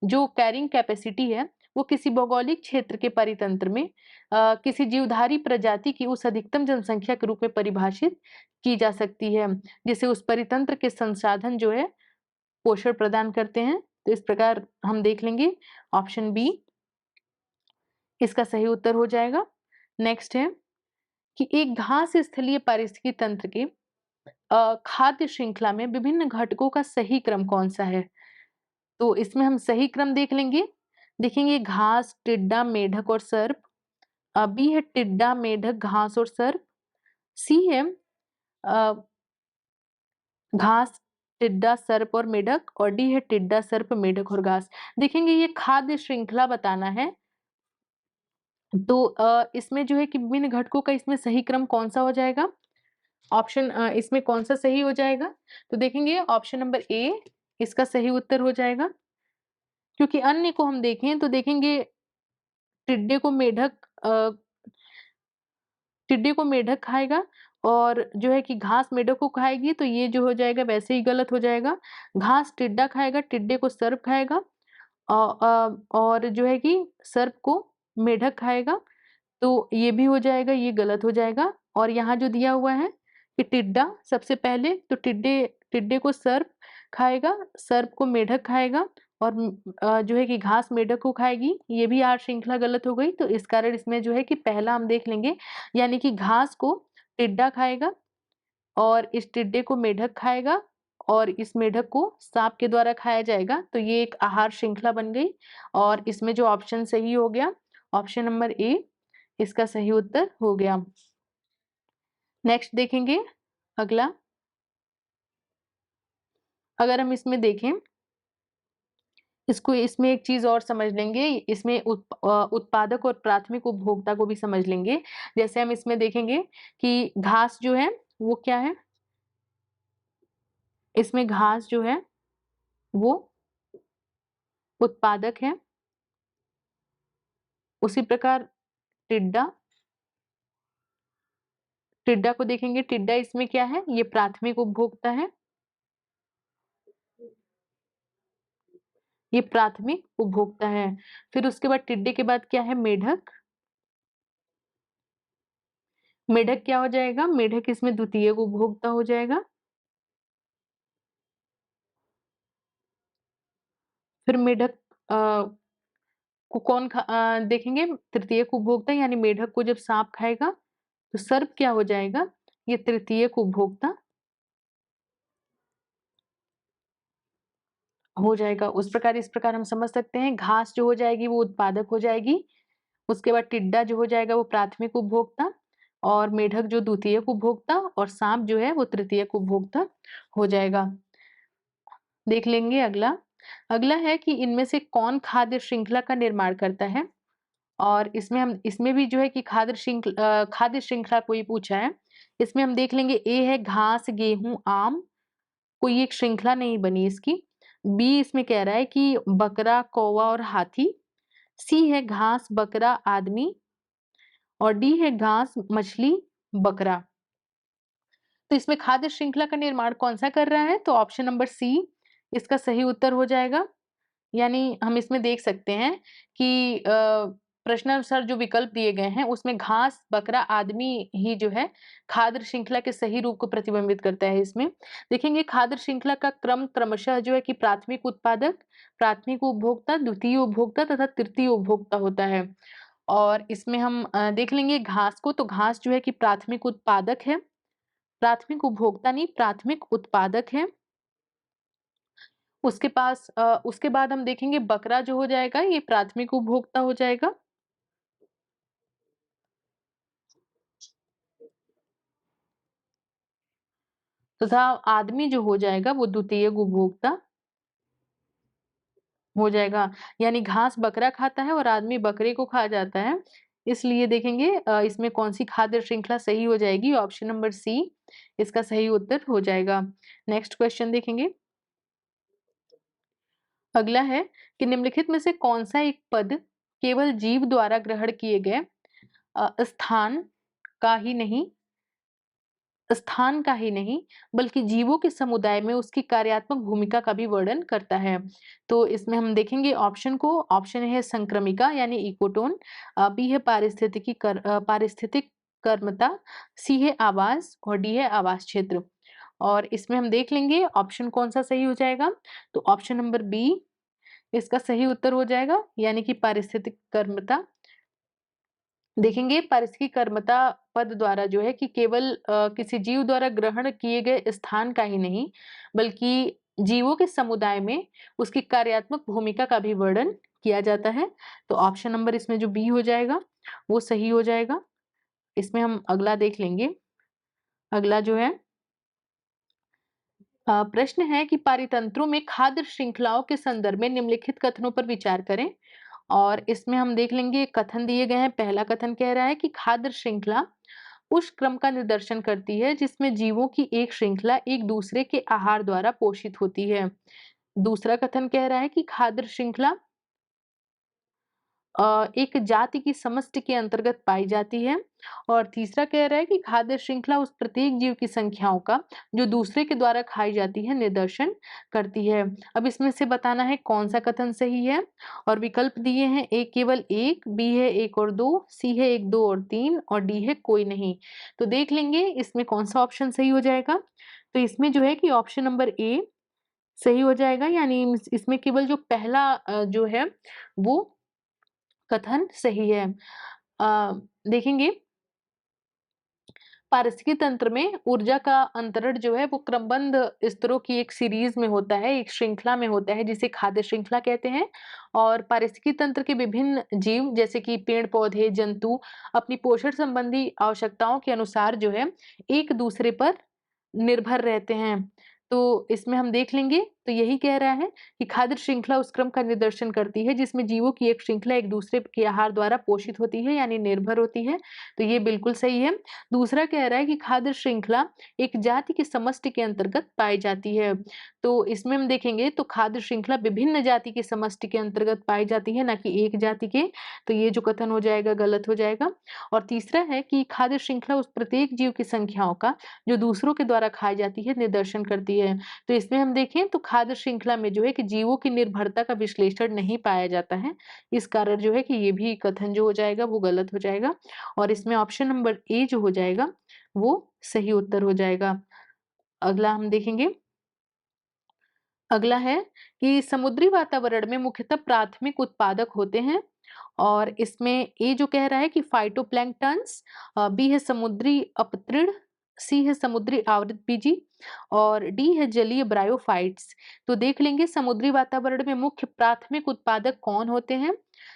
जो कैरिंग कैपेसिटी है वो किसी भौगोलिक क्षेत्र के परितंत्र में किसी जीवधारी प्रजाति की उस अधिकतम जनसंख्या के रूप में परिभाषित की जा सकती है जिसे उस परितंत्र के संसाधन जो है पोषण प्रदान करते हैं। तो इस प्रकार हम देख लेंगे ऑप्शन बी इसका सही उत्तर हो जाएगा। नेक्स्ट है कि एक घास स्थलीय पारिस्थितिकी तंत्र के खाद्य श्रृंखला में विभिन्न घटकों का सही क्रम कौन सा है? तो इसमें हम सही क्रम देख लेंगे। देखेंगे घास, टिड्डा, मेढक और सर्प। बी है टिड्डा, मेढक, घास और सर्प। सी है अ, घास, टिड्डा, सर्प और मेढक और डी है टिड्डा, सर्प, मेढक और घास। देखेंगे ये खाद्य श्रृंखला बताना है। तो इसमें जो है कि विभिन्न घटकों का इसमें सही क्रम कौन सा हो जाएगा? ऑप्शन इसमें कौन सा सही हो जाएगा? तो देखेंगे ऑप्शन नंबर ए इसका सही उत्तर हो जाएगा, क्योंकि अन्य को हम देखें तो देखेंगे टिड्डे को मेढक टिड्डे को मेढक खाएगा और जो है कि घास मेढक को खाएगी, तो ये जो हो जाएगा वैसे ही गलत हो जाएगा। घास टिड्डा खाएगा, टिड्डे को सर्प खाएगा और जो है कि सर्प को मेढक खाएगा, तो ये भी हो जाएगा, ये गलत हो जाएगा। और यहाँ जो दिया हुआ है कि टिड्डा सबसे पहले, तो टिड्डे टिड्डे को सर्प खाएगा, सर्प को मेढक खाएगा और जो है कि घास मेढक को खाएगी, ये भी आर श्रृंखला गलत हो गई। तो इस कारण इसमें जो है कि पहला हम देख लेंगे, यानी कि घास को टिड्डा खाएगा और इस टिड्डे को मेढक खाएगा और इस मेढक को सांप के द्वारा खाया जाएगा। तो ये एक आहार श्रृंखला बन गई और इसमें जो ऑप्शन सही हो गया ऑप्शन नंबर ए इसका सही उत्तर हो गया। नेक्स्ट देखेंगे अगला। अगर हम इसमें देखें, इसमें एक चीज और समझ लेंगे, इसमें उत्पादक और प्राथमिक उपभोक्ता को भी समझ लेंगे। जैसे हम इसमें देखेंगे कि घास जो है वो क्या है, इसमें घास जो है वो उत्पादक है उसी प्रकार टिड्डा, टिड्डा को देखेंगे, टिड्डा इसमें क्या है, ये प्राथमिक उपभोक्ता है, ये प्राथमिक उपभोक्ता है। फिर उसके बाद टिड्डे के बाद क्या है, मेढक, मेढक क्या हो जाएगा, मेढक इसमें द्वितीयक उपभोक्ता हो जाएगा। फिर मेढक को कौन देखेंगे, तृतीयक उपभोक्ता, यानी मेढक को जब सांप खाएगा तो सर्प क्या हो जाएगा, ये तृतीयक उपभोक्ता हो जाएगा। उस प्रकार इस प्रकार हम समझ सकते हैं, घास जो हो जाएगी वो उत्पादक हो जाएगी, उसके बाद टिड्डा जो हो जाएगा वो प्राथमिक उपभोक्ता, और मेढक जो द्वितीयक उपभोक्ता, और सांप जो है वो तृतीयक उपभोक्ता हो जाएगा। देख लेंगे अगला। अगला है कि इनमें से कौन खाद्य श्रृंखला का निर्माण करता है, और इसमें भी जो है कि खाद्य श्रृंखला कोई पूछा है। इसमें हम देख लेंगे, ए है घास, गेहूं, आम, कोई एक श्रृंखला नहीं बनी इसकी। बी इसमें कह रहा है कि बकरा, कौवा और हाथी। सी है घास, बकरा, आदमी, और डी है घास, मछली, बकरा। तो इसमें खाद्य श्रृंखला का निर्माण कौन सा कर रहा है, तो ऑप्शन नंबर सी इसका सही उत्तर हो जाएगा। यानी हम इसमें देख सकते हैं कि प्रश्नानुसार जो विकल्प दिए गए हैं उसमें घास, बकरा, आदमी ही जो है खाद्य श्रृंखला के सही रूप को प्रतिबिंबित करता है। इसमें देखेंगे खाद्य श्रृंखला का क्रम क्रमशः जो है कि प्राथमिक उत्पादक, प्राथमिक उपभोक्ता, द्वितीय उपभोक्ता तथा तृतीय उपभोक्ता होता है। और इसमें हम देख लेंगे घास को, तो घास जो है कि प्राथमिक उत्पादक है, प्राथमिक उपभोक्ता नहीं, प्राथमिक उत्पादक है। उसके बाद हम देखेंगे बकरा जो हो जाएगा ये प्राथमिक उपभोक्ता हो जाएगा। तथा आदमी जो हो जाएगा वो द्वितीय उपभोक्ता हो जाएगा। यानी घास बकरा खाता है और आदमी बकरे को खा जाता है। इसलिए देखेंगे इसमें कौन सी खाद्य श्रृंखला सही हो जाएगी, ऑप्शन नंबर सी इसका सही उत्तर हो जाएगा। नेक्स्ट क्वेश्चन देखेंगे। अगला है कि निम्नलिखित में से कौन सा एक पद केवल जीव द्वारा ग्रहण किए गए स्थान का ही नहीं बल्कि जीवों के समुदाय में उसकी कार्यात्मक भूमिका का भी वर्णन करता है। तो इसमें हम देखेंगे ऑप्शन को, ऑप्शन है संक्रमिका यानी इकोटोन, बी है पारिस्थितिक कर्मता, सी है आवास, और डी है आवास क्षेत्र। और इसमें हम देख लेंगे ऑप्शन कौन सा सही हो जाएगा, तो ऑप्शन नंबर बी इसका सही उत्तर हो जाएगा, यानी कि पारिस्थितिक कर्मता। देखेंगे पारिस्थितिक कर्मता पद द्वारा जो है कि केवल किसी जीव द्वारा ग्रहण किए गए स्थान का ही नहीं बल्कि जीवों के समुदाय में उसकी कार्यात्मक भूमिका का भी वर्णन किया जाता है। तो ऑप्शन नंबर इसमें जो बी हो जाएगा वो सही हो जाएगा। इसमें हम अगला देख लेंगे। अगला जो है प्रश्न है कि पारितंत्रों में खाद्य श्रृंखलाओं के संदर्भ में निम्नलिखित कथनों पर विचार करें। और इसमें हम देख लेंगे कथन दिए गए हैं। पहला कथन कह रहा है कि खाद्य श्रृंखला उस क्रम का निर्देशन करती है जिसमें जीवों की एक श्रृंखला एक दूसरे के आहार द्वारा पोषित होती है। दूसरा कथन कह रहा है कि खाद्य श्रृंखला एक जाति की समष्टि के अंतर्गत पाई जाती है। और तीसरा कह रहा है कि खाद्य श्रृंखला उस प्रत्येक जीव की संख्याओं का जो दूसरे के द्वारा खाई जाती है निर्देशन करती है। अब इसमें से बताना है कौन सा कथन सही है। और विकल्प दिए हैं, ए केवल एक, बी है एक और दो, सी है एक, दो और तीन, और डी है कोई नहीं। तो देख लेंगे इसमें कौन सा ऑप्शन सही हो जाएगा। तो इसमें जो है कि ऑप्शन नंबर ए सही हो जाएगा, यानी इसमें केवल जो पहला जो है वो कथन सही है। देखेंगे पारिस्थितिकी तंत्र में ऊर्जा का अंतरण जो है वो क्रमबद्ध स्तरों की एक सीरीज में होता है, एक श्रृंखला में होता है जिसे खाद्य श्रृंखला कहते हैं। और पारिस्थितिकी तंत्र के विभिन्न जीव जैसे कि पेड़ पौधे, जंतु अपनी पोषण संबंधी आवश्यकताओं के अनुसार जो है एक दूसरे पर निर्भर रहते हैं। तो इसमें हम देख लेंगे तो यही कह रहा है कि खाद्य श्रृंखला उस क्रम का निदर्शन करती है जिसमें जीवों की एक श्रृंखला एक दूसरे के आहार द्वारा पोषित होती है यानी निर्भर होती है। तो ये बिल्कुल सही है। दूसरा कह रहा है कि खाद्य श्रृंखला एक जाति की समष्टि के अंतर्गत पाई जाती है। तो इसमें हम देखेंगे तो खाद्य श्रृंखला विभिन्न जाति की समष्टि के अंतर्गत पाई जाती है, ना कि एक जाति के। तो ये जो कथन हो जाएगा गलत हो जाएगा। और तीसरा है कि खाद्य श्रृंखला उस प्रत्येक जीव की संख्याओं का जो दूसरों के द्वारा खाई जाती है निदर्शन करती है। तो इसमें हम देखें तो खाद्य श्रृंखला में जो है कि जीवों की निर्भरता का विश्लेषण नहीं पाया जाता है। इस कारण जो है कि ये भी कथन जो हो जाएगा वो गलत हो जाएगा। और इसमें ऑप्शन नंबर ए जो हो जाएगा वो सही उत्तर हो जाएगा। अगला हम देखेंगे। अगला है कि समुद्री वातावरण में मुख्यतः प्राथमिक उत्पादक होते हैं। और इसमें ए जो कह रहा है कि फाइटोप्लैंक्टन्स, बी है समुद्री अपतृण, सी है समुद्री आवृतबीजी और डी है जलीय ब्रायोफाइट्स। तो देख लेंगे समुद्री वातावरण में मुख्य प्राथमिक उत्पादक कौन होते हैं।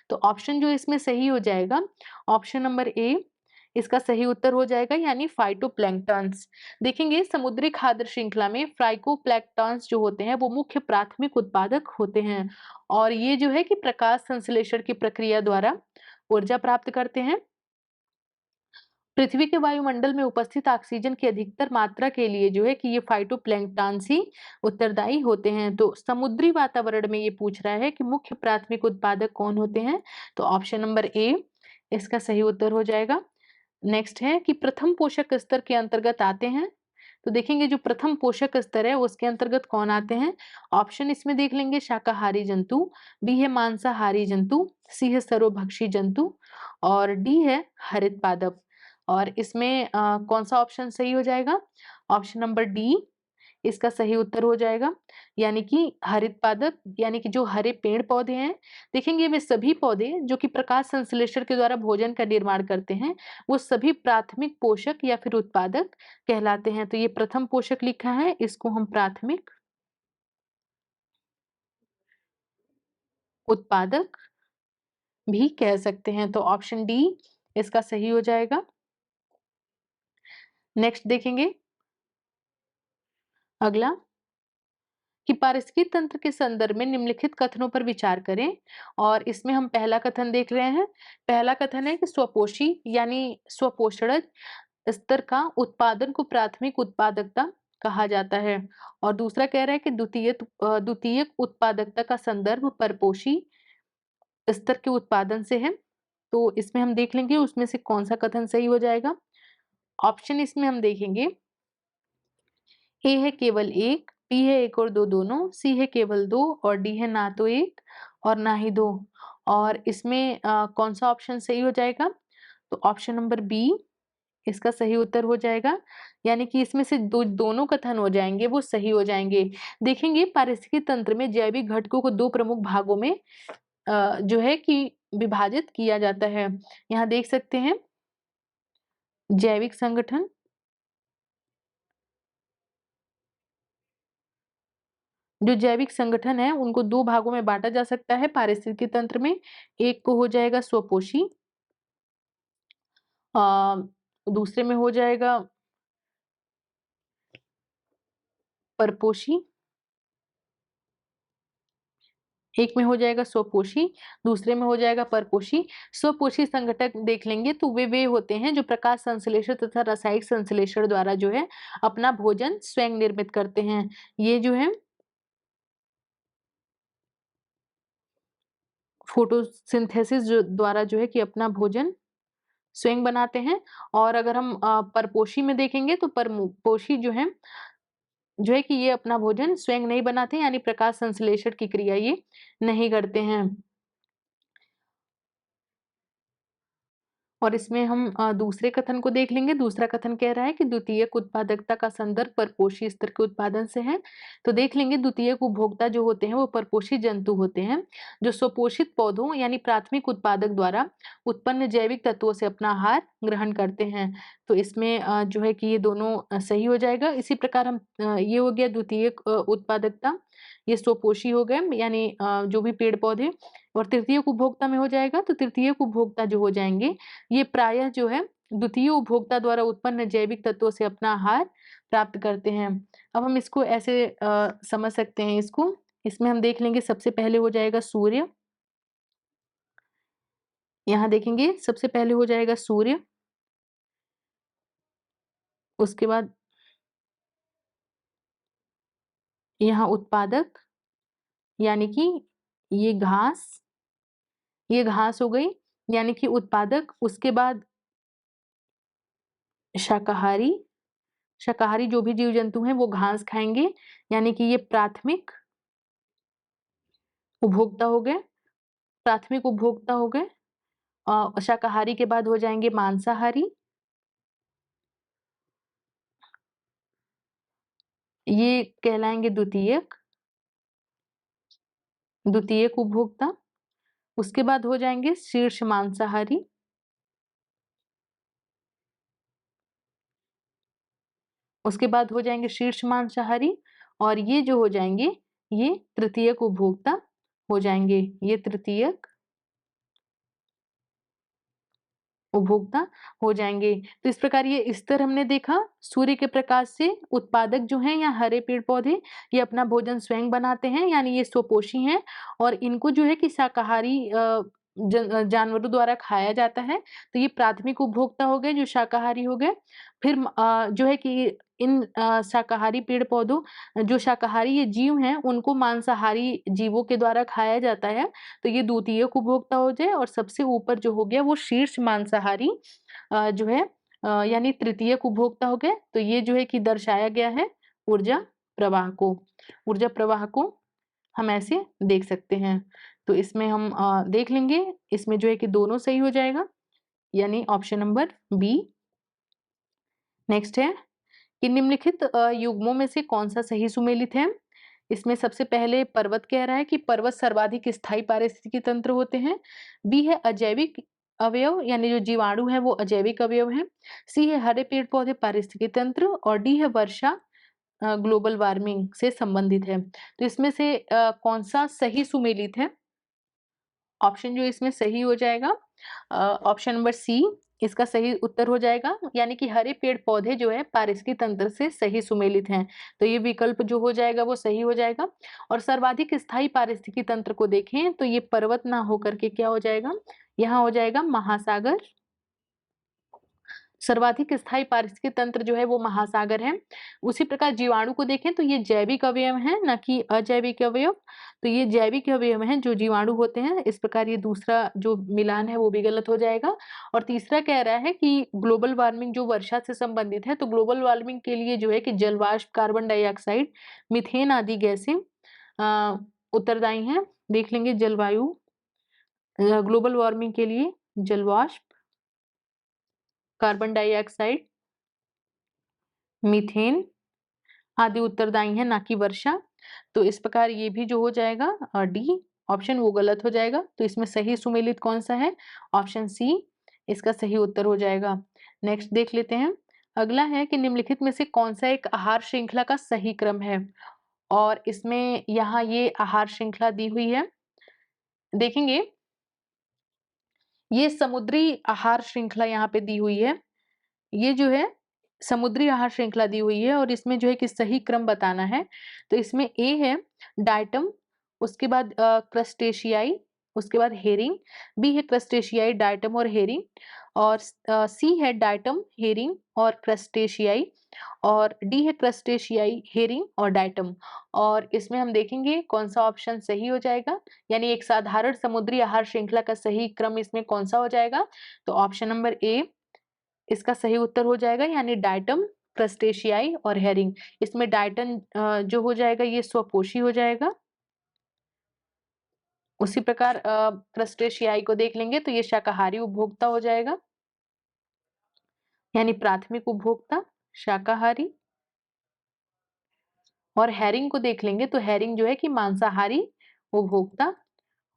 तो ऑप्शन जो इसमें सही हो जाएगा ऑप्शन नंबर ए इसका सही उत्तर हो जाएगा यानी फाइटोप्लैंक्टन्स। देखेंगे समुद्री खाद्य श्रृंखला में फाइटोप्लैंक्टन्स जो होते हैं वो मुख्य प्राथमिक उत्पादक होते हैं और ये जो है कि प्रकाश संश्लेषण की प्रक्रिया द्वारा ऊर्जा प्राप्त करते हैं। पृथ्वी के वायुमंडल में उपस्थित ऑक्सीजन की अधिकतर मात्रा के लिए जो है कि ये फाइटोप्लैंक्टन्स ही उत्तरदायी होते हैं। तो समुद्री वातावरण में ये पूछ रहा है कि मुख्य प्राथमिक उत्पादक कौन होते हैं। तो ऑप्शन नंबर ए इसका सही उत्तर हो जाएगा। नेक्स्ट है कि प्रथम पोषक स्तर के अंतर्गत आते हैं। तो देखेंगे जो प्रथम पोषक स्तर है उसके अंतर्गत कौन आते हैं। ऑप्शन इसमें देख लेंगे शाकाहारी जंतु, बी है मांसाहारी जंतु, सी है सर्वभक्षी जंतु और डी है हरित पादप। और इसमें कौन सा ऑप्शन सही हो जाएगा। ऑप्शन नंबर डी इसका सही उत्तर हो जाएगा यानी कि हरित पादप यानी कि जो हरे पेड़ पौधे हैं। देखेंगे वे सभी पौधे जो कि प्रकाश संश्लेषण के द्वारा भोजन का निर्माण करते हैं वो सभी प्राथमिक पोषक या फिर उत्पादक कहलाते हैं। तो ये प्रथम पोषक लिखा है इसको हम प्राथमिक उत्पादक भी कह सकते हैं। तो ऑप्शन डी इसका सही हो जाएगा। नेक्स्ट देखेंगे अगला कि पारिस्थितिकी तंत्र के संदर्भ में निम्नलिखित कथनों पर विचार करें। और इसमें हम पहला कथन देख रहे हैं। पहला कथन है कि स्वपोषी यानी स्वपोषण स्तर का उत्पादन को प्राथमिक उत्पादकता कहा जाता है। और दूसरा कह रहा है कि द्वितीयक उत्पादकता का संदर्भ परपोषी स्तर के उत्पादन से है। तो इसमें हम देख लेंगे उसमें से कौन सा कथन सही हो जाएगा। ऑप्शन इसमें हम देखेंगे ए है केवल एक, बी है एक और दो दोनों, सी है केवल दो और डी है ना तो एक और ना ही दो। और इसमें कौन सा ऑप्शन सही हो जाएगा। तो ऑप्शन नंबर बी इसका सही उत्तर हो जाएगा यानी कि इसमें से दोनों कथन हो जाएंगे वो सही हो जाएंगे। देखेंगे पारिस्थितिकी तंत्र में जैविक घटकों को दो प्रमुख भागों में जो है कि विभाजित किया जाता है। यहाँ देख सकते हैं जैविक संगठन, जो जैविक संगठन है उनको दो भागों में बांटा जा सकता है पारिस्थितिकी तंत्र में। एक को हो जाएगा स्वपोषी, दूसरे में हो जाएगा परपोषी। एक में हो जाएगा स्वपोषी, दूसरे में हो जाएगा परपोषी। स्वपोषी संगठक देख लेंगे तो वे होते हैं जो प्रकाश संश्लेषण तथा रासायनिक संश्लेषण द्वारा जो है अपना भोजन स्वयं निर्मित करते हैं। ये जो है फोटोसिंथेसिस द्वारा जो है कि अपना भोजन स्वयं बनाते हैं। और अगर हम परपोषी में देखेंगे तो परपोषी जो है कि ये अपना भोजन स्वयं नहीं बनाते यानी प्रकाश संश्लेषण की क्रिया ये नहीं करते हैं। और इसमें हम दूसरे कथन को देख लेंगे। दूसरा कथन कह रहा है कि द्वितीयक उत्पादकता का संदर्भ परपोषी स्तर के उत्पादन से है। तो देख लेंगे द्वितीयक उपभोक्ता जो होते हैं वो परपोषी जंतु होते हैं जो स्वपोषित पौधों यानी प्राथमिक उत्पादक द्वारा उत्पन्न जैविक तत्वों से अपना आहार ग्रहण करते हैं। तो इसमें जो है कि ये दोनों सही हो जाएगा। इसी प्रकार हम ये हो गया द्वितीयक उत्पादकता, ये स्वपोषी हो गए यानी जो भी पेड़ पौधे। और तृतीयक उपभोक्ता में हो जाएगा तो तृतीयक उपभोक्ता जो हो जाएंगे ये प्रायः जो है द्वितीय उपभोक्ता द्वारा उत्पन्न जैविक तत्वों से अपना आहार प्राप्त करते हैं। अब हम इसको ऐसे समझ सकते हैं इसको। इसमें हम देख लेंगे सबसे पहले हो जाएगा सूर्य। यहाँ देखेंगे सबसे पहले हो जाएगा सूर्य, उसके बाद यहाँ उत्पादक यानी कि ये घास, ये घास हो गई यानी कि उत्पादक। उसके बाद शाकाहारी, शाकाहारी जो भी जीव जंतु हैं वो घास खाएंगे यानी कि ये प्राथमिक उपभोक्ता हो गए, प्राथमिक उपभोक्ता हो गए। शाकाहारी के बाद हो जाएंगे मांसाहारी, ये कहलाएंगे द्वितीयक, द्वितीयक उपभोक्ता। उसके बाद हो जाएंगे शीर्ष मांसाहारी, उसके बाद हो जाएंगे शीर्ष मांसाहारी, और ये जो हो जाएंगे ये तृतीयक उपभोक्ता हो जाएंगे, ये तृतीयक उपभोक्ता हो जाएंगे। तो इस प्रकार ये स्तर हमने देखा। सूर्य के प्रकाश से उत्पादक जो हैं या हरे पेड़ पौधे, ये अपना भोजन स्वयं बनाते हैं यानी ये स्वपोषी हैं, और इनको जो है कि शाकाहारी जानवरों द्वारा खाया जाता है। तो ये प्राथमिक उपभोक्ता हो गए जो शाकाहारी हो गए। फिर जो है कि इन शाकाहारी पेड़ पौधों, जो शाकाहारी ये जीव हैं उनको मांसाहारी जीवों के द्वारा खाया जाता है, तो ये द्वितीयक उपभोक्ता हो जाए। और सबसे ऊपर जो हो गया वो शीर्ष मांसाहारी जो है यानी तृतीयक उपभोक्ता हो गए। तो ये जो है कि दर्शाया गया है ऊर्जा प्रवाह को। ऊर्जा प्रवाह को हम ऐसे देख सकते हैं। तो इसमें हम देख लेंगे, इसमें जो है कि दोनों सही हो जाएगा यानी ऑप्शन नंबर बी। नेक्स्ट है कि निम्नलिखित युग्मों में से कौन सा सही सुमेलित है। इसमें सबसे पहले पर्वत कह रहा है कि पर्वत सर्वाधिक स्थायी पारिस्थितिकी तंत्र होते हैं। बी है अजैविक अवयव यानी जो जीवाणु है वो अजैविक अवयव है। सी है हरे पेड़ पौधे पारिस्थितिकी तंत्र, और डी है वर्षा ग्लोबल वार्मिंग से संबंधित है। तो इसमें से कौन सा सही सुमेलित है। ऑप्शन जो इसमें सही हो जाएगा ऑप्शन नंबर सी, इसका सही उत्तर हो जाएगा यानी कि हरे पेड़ पौधे जो है पारिस्थितिकी तंत्र से सही सुमेलित हैं। तो ये विकल्प जो हो जाएगा वो सही हो जाएगा। और सर्वाधिक स्थायी पारिस्थितिकी तंत्र को देखें तो ये पर्वत ना होकर के क्या हो जाएगा, यहाँ हो जाएगा महासागर। सर्वाधिक स्थायी पारिस्थितिकी तंत्र जो है वो महासागर है। उसी प्रकार जीवाणु को देखें तो ये जैविक अवयव है न कि अजैविक अवयव। तो ये जैविक अवयव हैं जो जीवाणु होते हैं। इस प्रकार ये दूसरा जो मिलान है वो भी गलत हो जाएगा। और तीसरा कह रहा है कि ग्लोबल वार्मिंग जो वर्षा से संबंधित है, तो ग्लोबल वार्मिंग के लिए जो है कि जलवाष्प, कार्बन डाइऑक्साइड, मीथेन आदि गैसें उत्तरदायी हैं। देख लेंगे जलवायु, ग्लोबल वार्मिंग के लिए जलवाष्प, कार्बन डाइऑक्साइड, मीथेन आदि उत्तरदायी है, ना कि वर्षा। तो इस प्रकार ये भी जो हो जाएगा डी ऑप्शन वो गलत हो जाएगा। तो इसमें सही सुमेलित कौन सा है, ऑप्शन सी इसका सही उत्तर हो जाएगा। नेक्स्ट देख लेते हैं। अगला है कि निम्नलिखित में से कौन सा एक आहार श्रृंखला का सही क्रम है। और इसमें यहाँ ये आहार श्रृंखला दी हुई है, देखेंगे ये समुद्री आहार श्रृंखला यहाँ पे दी हुई है। ये जो है समुद्री आहार श्रृंखला दी हुई है और इसमें जो है कि सही क्रम बताना है। तो इसमें ए है डाइटम, उसके बाद क्रस्टेशियाई, उसके बाद हेरिंग। बी है क्रस्टेशियाई, डाइटम और हेरिंग। और सी है डाइटम, हेरिंग और क्रस्टेशियाई। और डी है क्रस्टेशियाई, हेरिंग और डाइटम। और इसमें हम देखेंगे कौन सा ऑप्शन सही हो जाएगा, यानी एक साधारण समुद्री आहार श्रृंखला का सही क्रम इसमें कौन सा हो जाएगा। तो ऑप्शन नंबर ए इसका सही उत्तर हो जाएगा यानी डाइटम, क्रस्टेशियाई और हेरिंग। इसमें डाइटम जो हो जाएगा ये स्वपोषी हो जाएगा। उसी प्रकार क्रस्टेशियाई को देख लेंगे तो ये शाकाहारी उपभोक्ता हो जाएगा यानी प्राथमिक उपभोक्ता शाकाहारी। और हेरिंग को देख लेंगे तो हेरिंग जो है कि मांसाहारी उपभोक्ता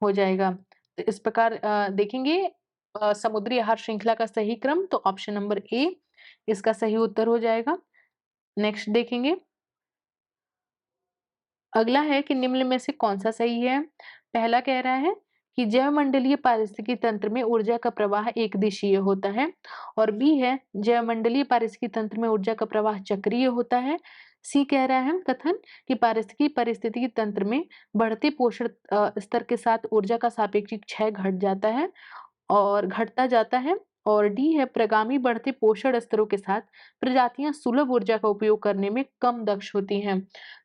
हो जाएगा। तो इस प्रकार देखेंगे समुद्री आहार श्रृंखला का सही क्रम, तो ऑप्शन नंबर ए इसका सही उत्तर हो जाएगा। नेक्स्ट देखेंगे। अगला है कि निम्न में से कौन सा सही है। पहला कह रहा है कि जैवमंडलीय पारिस्थितिकी तंत्र में ऊर्जा का प्रवाह एक दिशीय होता है, और बी है जैवमंडलीय पारिस्थितिकी तंत्र में ऊर्जा का प्रवाह चक्रीय होता है। सी कह रहा है कथन कि पारिस्थितिकी तंत्र में बढ़ते पोषण स्तर के साथ ऊर्जा का सापेक्षिक क्षय घट जाता है और घटता जाता है। और डी है प्रगामी बढ़ते पोषण स्तरों के साथ प्रजातियां सुलभ ऊर्जा का उपयोग करने में कम दक्ष होती हैं।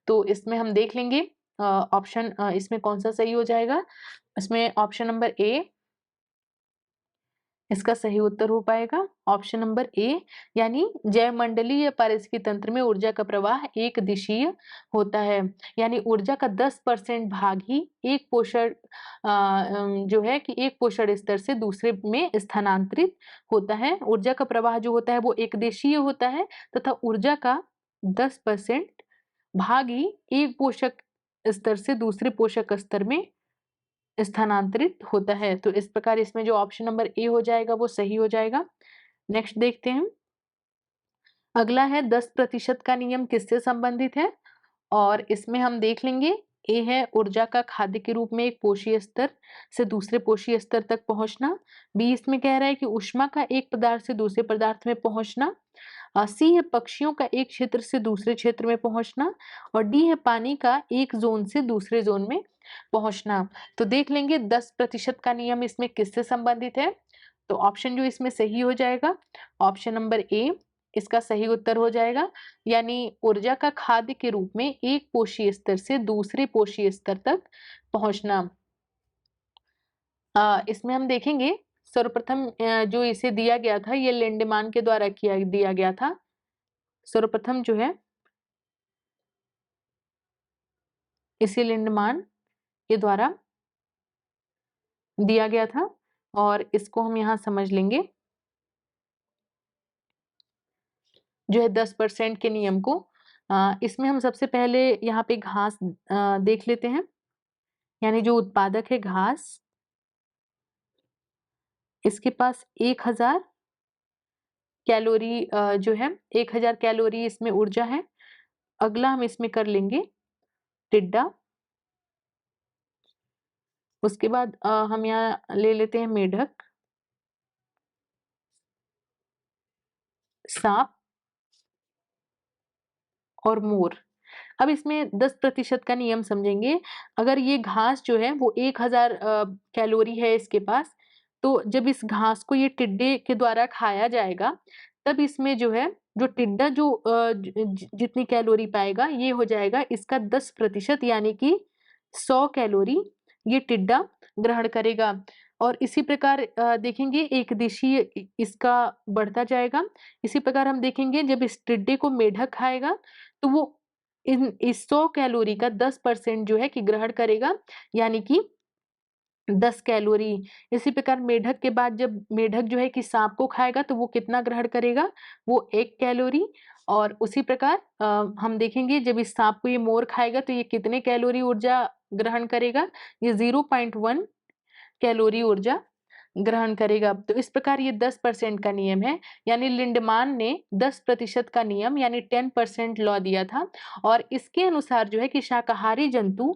तो इसमें हम देख लेंगे ऑप्शन इसमें कौन सा सही हो जाएगा। इसमें ऑप्शन नंबर ए इसका सही उत्तर हो पाएगा, ऑप्शन नंबर ए, यानी जैवमंडलीय पारिस्थितिकी तंत्र में ऊर्जा का प्रवाह एक दिशीय होता है, यानी ऊर्जा का 10% भाग ही एक पोषण जो है कि एक पोषण स्तर से दूसरे में स्थानांतरित होता है। ऊर्जा का प्रवाह जो होता है वो एक दिशीय होता है तथा ऊर्जा का 10% भाग ही एक पोषक स्तर से दूसरे पोषक स्तर में स्थानांतरित होता है। तो इस प्रकार इसमें जो ऑप्शन नंबर ए हो जाएगा वो सही हो जाएगा। नेक्स्ट देखते हैं, अगला है 10% का नियम किससे संबंधित है, और इसमें हम देख लेंगे ए है ऊर्जा का खाद्य के रूप में एक पोषीय स्तर से दूसरे पोषीय स्तर तक पहुंचना। बी इसमें कह रहा है कि ऊष्मा का एक पदार्थ से दूसरे पदार्थ में पहुंचना। सी है पक्षियों का एक क्षेत्र से दूसरे क्षेत्र में पहुंचना। और डी है पानी का एक जोन से दूसरे जोन में पहुंचना। तो देख लेंगे 10% का नियम इसमें किससे संबंधित है। तो ऑप्शन जो इसमें सही हो जाएगा, ऑप्शन नंबर ए इसका सही उत्तर हो जाएगा, यानी ऊर्जा का खाद्य के रूप में एक पोषीय स्तर से दूसरे पोषीय स्तर तक पहुंचना। इसमें हम देखेंगे सर्वप्रथम जो इसे दिया गया था ये लिंडमान के द्वारा दिया गया था। सर्वप्रथम जो है इसे लिंडमान के द्वारा दिया गया था, और इसको हम यहाँ समझ लेंगे जो है 10% के नियम को। इसमें हम सबसे पहले यहाँ पे घास देख लेते हैं, यानी जो उत्पादक है घास, इसके पास 1000 कैलोरी जो है 1000 कैलोरी इसमें ऊर्जा है। अगला हम इसमें कर लेंगे टिड्डा, उसके बाद हम यहाँ ले लेते हैं मेढक, सांप और मोर। अब इसमें 10% का नियम समझेंगे। अगर ये घास जो है वो 1000 कैलोरी है इसके पास, तो जब इस घास को ये टिड्डे के द्वारा खाया जाएगा तब इसमें जो है जो टिड्डा जो जितनी कैलोरी पाएगा ये हो जाएगा इसका 10%, यानी कि 100 कैलोरी ये टिड्डा ग्रहण करेगा। और इसी प्रकार देखेंगे एक दिशीय इसका बढ़ता जाएगा। इसी प्रकार हम देखेंगे जब इस टिड्डे को मेढक खाएगा तो वो इस 100 कैलोरी का 10% जो है कि ग्रहण करेगा, यानी कि 10 कैलोरी। इसी प्रकार मेढक के बाद जब मेढक जो है कि सांप को खाएगा तो वो कितना ग्रहण करेगा, वो 1 कैलोरी। और उसी प्रकार हम देखेंगे जब इस सांप को ये मोर खाएगा तो ये कितने कैलोरी ऊर्जा ग्रहण करेगा, ये 0.1 कैलोरी ऊर्जा ग्रहण करेगा। तो इस प्रकार ये 10% का नियम है, यानी लिंडमान ने 10% का नियम यानी 10% लॉ दिया था। और इसके अनुसार जो है कि शाकाहारी जंतु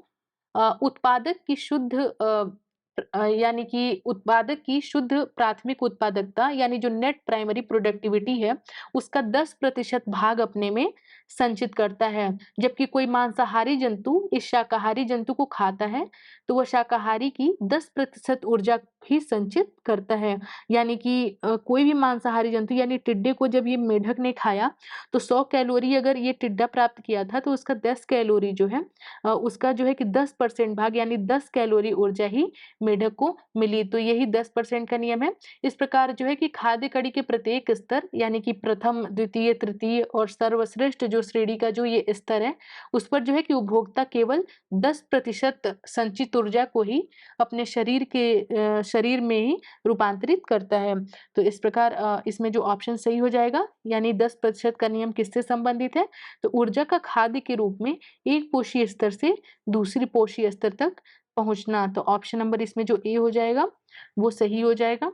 उत्पादक की शुद्ध यानी कि उत्पादक की शुद्ध प्राथमिक उत्पादकता यानी जो नेट प्राइमरी प्रोडक्टिविटी है उसका 10% भाग अपने में संचित करता है। जबकि कोई मांसाहारी जंतु इस शाकाहारी जंतु को खाता है तो वह शाकाहारी की 10% ऊर्जा ही संचित करता है। यानी कि कोई भी मांसाहारी जंतु यानी टिड्डे को जब ये मेढक ने खाया तो 100 कैलोरी अगर ये टिड्डा प्राप्त किया था तो उसका 10 कैलोरी जो है उसका जो है कि 10% भाग यानी 10 कैलोरी ऊर्जा ही मेढक को मिली। तो यही 10% का नियम है। इस प्रकार जो है कि खाद्य कड़ी के प्रत्येक स्तर यानी कि प्रथम, द्वितीय, तृतीय और सर्वश्रेष्ठ जो श्रेणी का जो ये स्तर है उस पर जो है कि उपभोक्ता केवल 10% संचित ऊर्जा को ही अपने शरीर में ही रूपांतरित करता है। तो इस प्रकार इसमें जो ऑप्शन सही हो जाएगा, यानी 10% का नियम किससे संबंधित है, तो ऊर्जा का खाद्य के रूप में एक पोषीय स्तर से दूसरी पोषीय स्तर तक पहुंचना। तो ऑप्शन नंबर इसमें जो ए हो जाएगा वो सही हो जाएगा।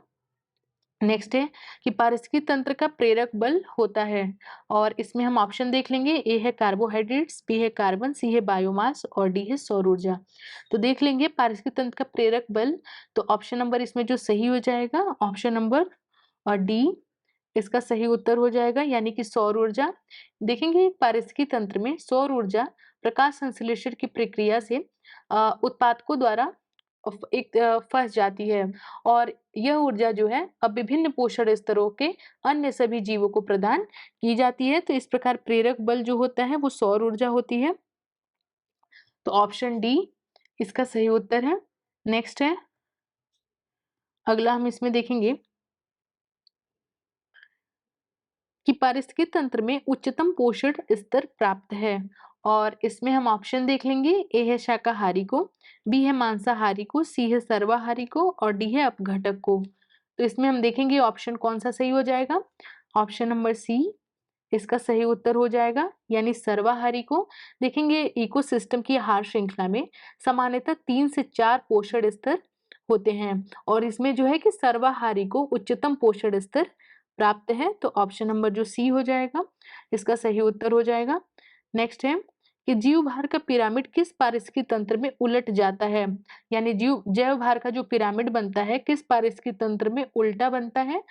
नेक्स्ट है कि पारिस्थितिकी तंत्र का प्रेरक बल होता है, और इसमें हम ऑप्शन देख लेंगे। ए है कार्बोहाइड्रेट्स, बी है कार्बन, सी है बायोमास और डी है सौर ऊर्जा। तो देख लेंगे पारिस्थितिकी तंत्र का प्रेरक बल, तो ऑप्शन नंबर इसमें जो सही हो जाएगा, ऑप्शन नंबर डी इसका सही उत्तर हो जाएगा, यानी कि सौर ऊर्जा। देखेंगे पारिस्थितिकी तंत्र में सौर ऊर्जा प्रकाश संश्लेषण की प्रक्रिया से उत्पादकों द्वारा फंस जाती है, और यह ऊर्जा जो है अब विभिन्न पोषण स्तरों के अन्य सभी जीवों को प्रदान की जाती है। तो इस प्रकार प्रेरक बल जो होता है वो सौर ऊर्जा होती है। तो ऑप्शन डी इसका सही उत्तर है। नेक्स्ट है, अगला हम इसमें देखेंगे कि पारिस्थितिकी तंत्र में उच्चतम पोषण स्तर प्राप्त है, और इसमें हम ऑप्शन देख लेंगे। ए है शाकाहारी को, बी है मांसाहारी को, सी है सर्वाहारी को और डी है अपघटक को। तो इसमें हम देखेंगे ऑप्शन कौन सा सही हो जाएगा। ऑप्शन नंबर सी इसका सही उत्तर हो जाएगा, यानी सर्वाहारी को। देखेंगे इकोसिस्टम की आहार श्रृंखला में सामान्यतः 3 से 4 पोषण स्तर होते हैं, और इसमें जो है कि सर्वाहारी को उच्चतम पोषण स्तर प्राप्त है। तो ऑप्शन नंबर जो सी हो जाएगा इसका सही उत्तर हो जाएगा। नेक्स्ट है कि जीव भार का पिरामिड किस पारिस्थितिकी तंत्र में उलट जाता है, यानी जैव भार का जो पिरामिड बनता है किस पारिस्थितिकी तंत्र में उल्टा बनता है।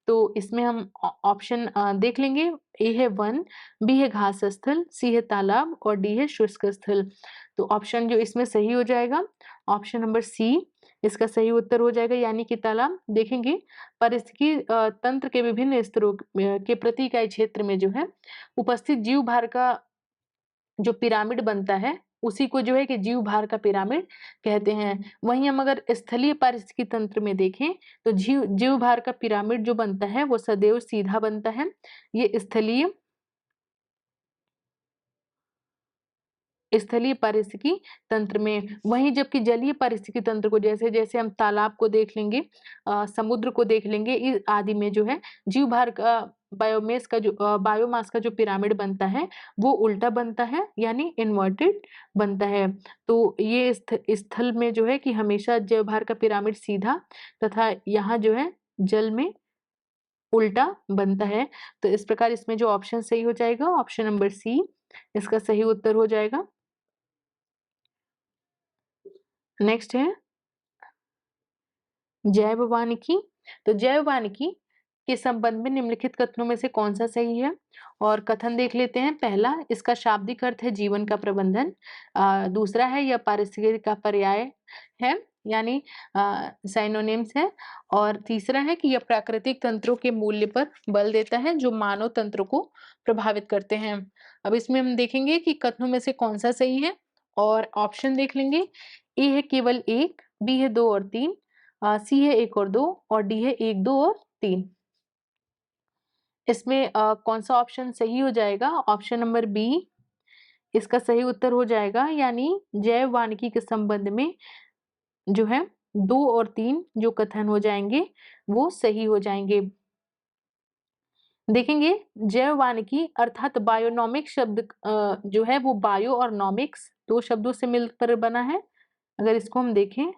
तो इसमें हम ऑप्शन देख लेंगे। ए है वन, बी है घास स्थल, सी है तालाब और डी है शुष्क स्थल। तो ऑप्शन जो इसमें सही हो जाएगा, ऑप्शन नंबर सी इसका सही उत्तर हो जाएगा, यानी कि तालाब। देखेंगे पारिस्थितिकी तंत्र के विभिन्न स्तरों के प्रति इकाई क्षेत्र में जो है उपस्थित जीव भार का जो पिरामिड बनता है उसी को जो है कि जीव भार का पिरामिड कहते हैं। वहीं हम अगर स्थलीय पारिस्थितिकी तंत्र में देखें तो जीव भार का पिरामिड जो बनता है वो सदैव सीधा बनता है, ये स्थलीय पारिस्थितिकी तंत्र में। वहीं जबकि जलीय पारिस्थितिकी तंत्र को जैसे जैसे हम तालाब को देख लेंगे, समुद्र को देख लेंगे, इस आदि में जो है जीव भार का बायोमास का जो पिरामिड बनता है वो उल्टा बनता है, यानी इन्वर्टेड बनता है। तो ये स्थल में जो है कि हमेशा जैव भार का पिरामिड सीधा तथा यहाँ जो है जल में उल्टा बनता है। तो इस प्रकार इसमें जो ऑप्शन सही हो जाएगा, ऑप्शन नंबर सी इसका सही उत्तर हो जाएगा। नेक्स्ट है जैव वानिकी। तो जैव वानिकी के संबंध में निम्नलिखित कथनों में से कौन सा सही है, और कथन देख लेते हैं। पहला, इसका शाब्दिक अर्थ है जीवन का प्रबंधन। दूसरा है यह पारिस्थितिकी का पर्याय है, यानी साइनोनिम्स है। और तीसरा है कि यह प्राकृतिक तंत्रों के मूल्य पर बल देता है जो मानव तंत्र को प्रभावित करते हैं। अब इसमें हम देखेंगे कि कथनों में से कौन सा सही है, और ऑप्शन देख लेंगे। ए है केवल एक, बी है 2 और 3, सी है 1 और 2 और डी है 1, 2 और 3। इसमें कौन सा ऑप्शन सही हो जाएगा, ऑप्शन नंबर बी इसका सही उत्तर हो जाएगा, यानी जैव वानिकी के संबंध में जो है 2 और 3 जो कथन हो जाएंगे वो सही हो जाएंगे। देखेंगे जैव वानिकी अर्थात बायोनॉमिक शब्द जो है वो बायो और नॉमिक्स 2 शब्दों से मिलकर बना है। अगर इसको हम देखें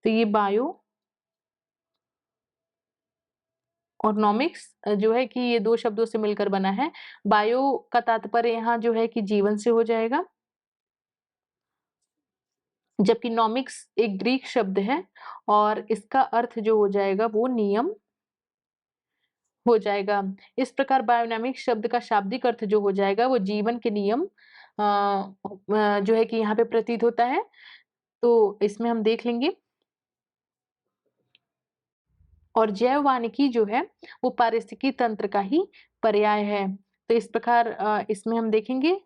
तो ये बायो और नॉमिक्स जो है कि ये 2 शब्दों से मिलकर बना है। बायो का तात्पर्य यहाँ जो है कि जीवन से हो जाएगा, जबकि नॉमिक्स एक ग्रीक शब्द है और इसका अर्थ जो हो जाएगा वो नियम हो जाएगा। इस प्रकार बायोनॉमिक शब्द का शाब्दिक अर्थ जो हो जाएगा वो जीवन के नियम जो है कि यहाँ पे प्रतीत होता है। तो इसमें हम देख लेंगे, और जैव वानिकी जो है वो पारिस्थितिकी तंत्र का ही पर्याय है। तो इस प्रकार इसमें हम देखेंगे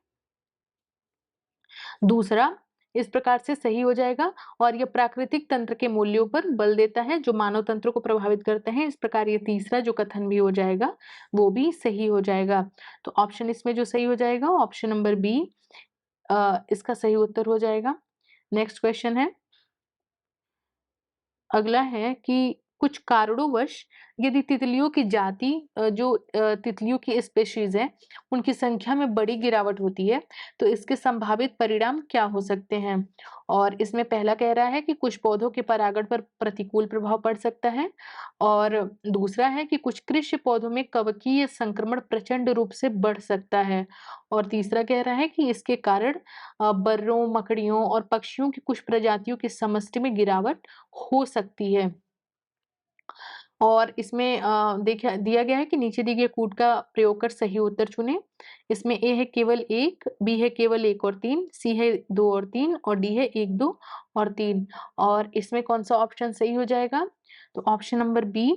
दूसरा इस प्रकार से सही हो जाएगा, और यह प्राकृतिक तंत्र के मूल्यों पर बल देता है जो मानव तंत्र को प्रभावित करते हैं। इस प्रकार ये तीसरा जो कथन भी हो जाएगा वो भी सही हो जाएगा। तो ऑप्शन इसमें जो सही हो जाएगा, ऑप्शन नंबर बी इसका सही उत्तर हो जाएगा। नेक्स्ट क्वेश्चन है, अगला है कि कुछ कारणोंवश यदि तितलियों की जाति तितलियों की स्पेशीज है उनकी संख्या में बड़ी गिरावट होती है तो इसके संभावित परिणाम क्या हो सकते हैं। और इसमें पहला कह रहा है कि कुछ पौधों के परागण पर प्रतिकूल प्रभाव पड़ सकता है और दूसरा है कि कुछ कृषि पौधों में कवकीय संक्रमण प्रचंड रूप से बढ़ सकता है और तीसरा कह रहा है कि इसके कारण बर्रों, मकड़ियों और पक्षियों की कुछ प्रजातियों की समष्टि में गिरावट हो सकती है। और इसमें देखा दिया गया है कि नीचे दिए गए कूट का प्रयोग कर सही उत्तर चुनें। इसमें ए है केवल 1, बी है केवल 1 और 3, सी है 2 और 3 और डी है 1, 2 और 3। और इसमें कौन-सा ऑप्शन सही हो जाएगा? तो ऑप्शन नंबर बी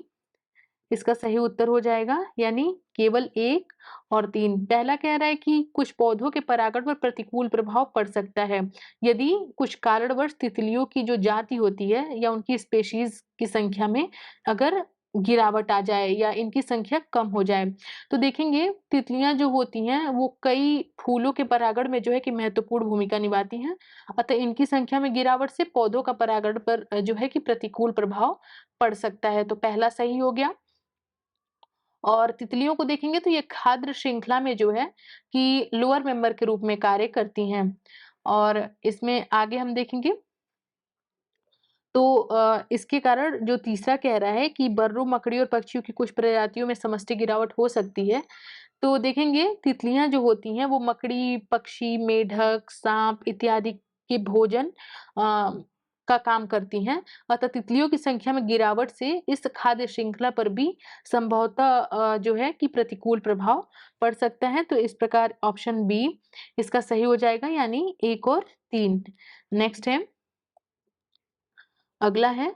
इसका सही उत्तर हो जाएगा, यानी केवल 1 और 3। पहला कह रहा है कि कुछ पौधों के परागण पर प्रतिकूल प्रभाव पड़ सकता है, यदि कुछ कारणवश तितलियों की जो जाति होती है या उनकी स्पेशीज की संख्या में अगर गिरावट आ जाए या इनकी संख्या कम हो जाए। तो देखेंगे तितलियां जो होती हैं वो कई फूलों के परागण में जो है कि महत्वपूर्ण भूमिका निभाती हैं, अतः इनकी संख्या में गिरावट से पौधों का परागण पर जो है कि प्रतिकूल प्रभाव पड़ सकता है। तो पहला सही हो गया। और तितलियों को देखेंगे तो ये खाद्य श्रृंखला में जो है कि लोअर मेंबर के रूप में कार्य करती हैं। और इसमें आगे हम देखेंगे तो इसके कारण जो तीसरा कह रहा है कि बर्रों, मकड़ी और पक्षियों की कुछ प्रजातियों में समष्टि गिरावट हो सकती है। तो देखेंगे तितलियां जो होती हैं वो मकड़ी, पक्षी, मेढक, सांप इत्यादि के भोजन का काम करती हैं। अतः तितलियों की संख्या में गिरावट से इस खाद्य श्रृंखला पर भी संभवतः जो है कि प्रतिकूल प्रभाव पड़ सकता है। तो इस प्रकार ऑप्शन बी इसका सही हो जाएगा, यानी 1 और 3। नेक्स्ट है, अगला है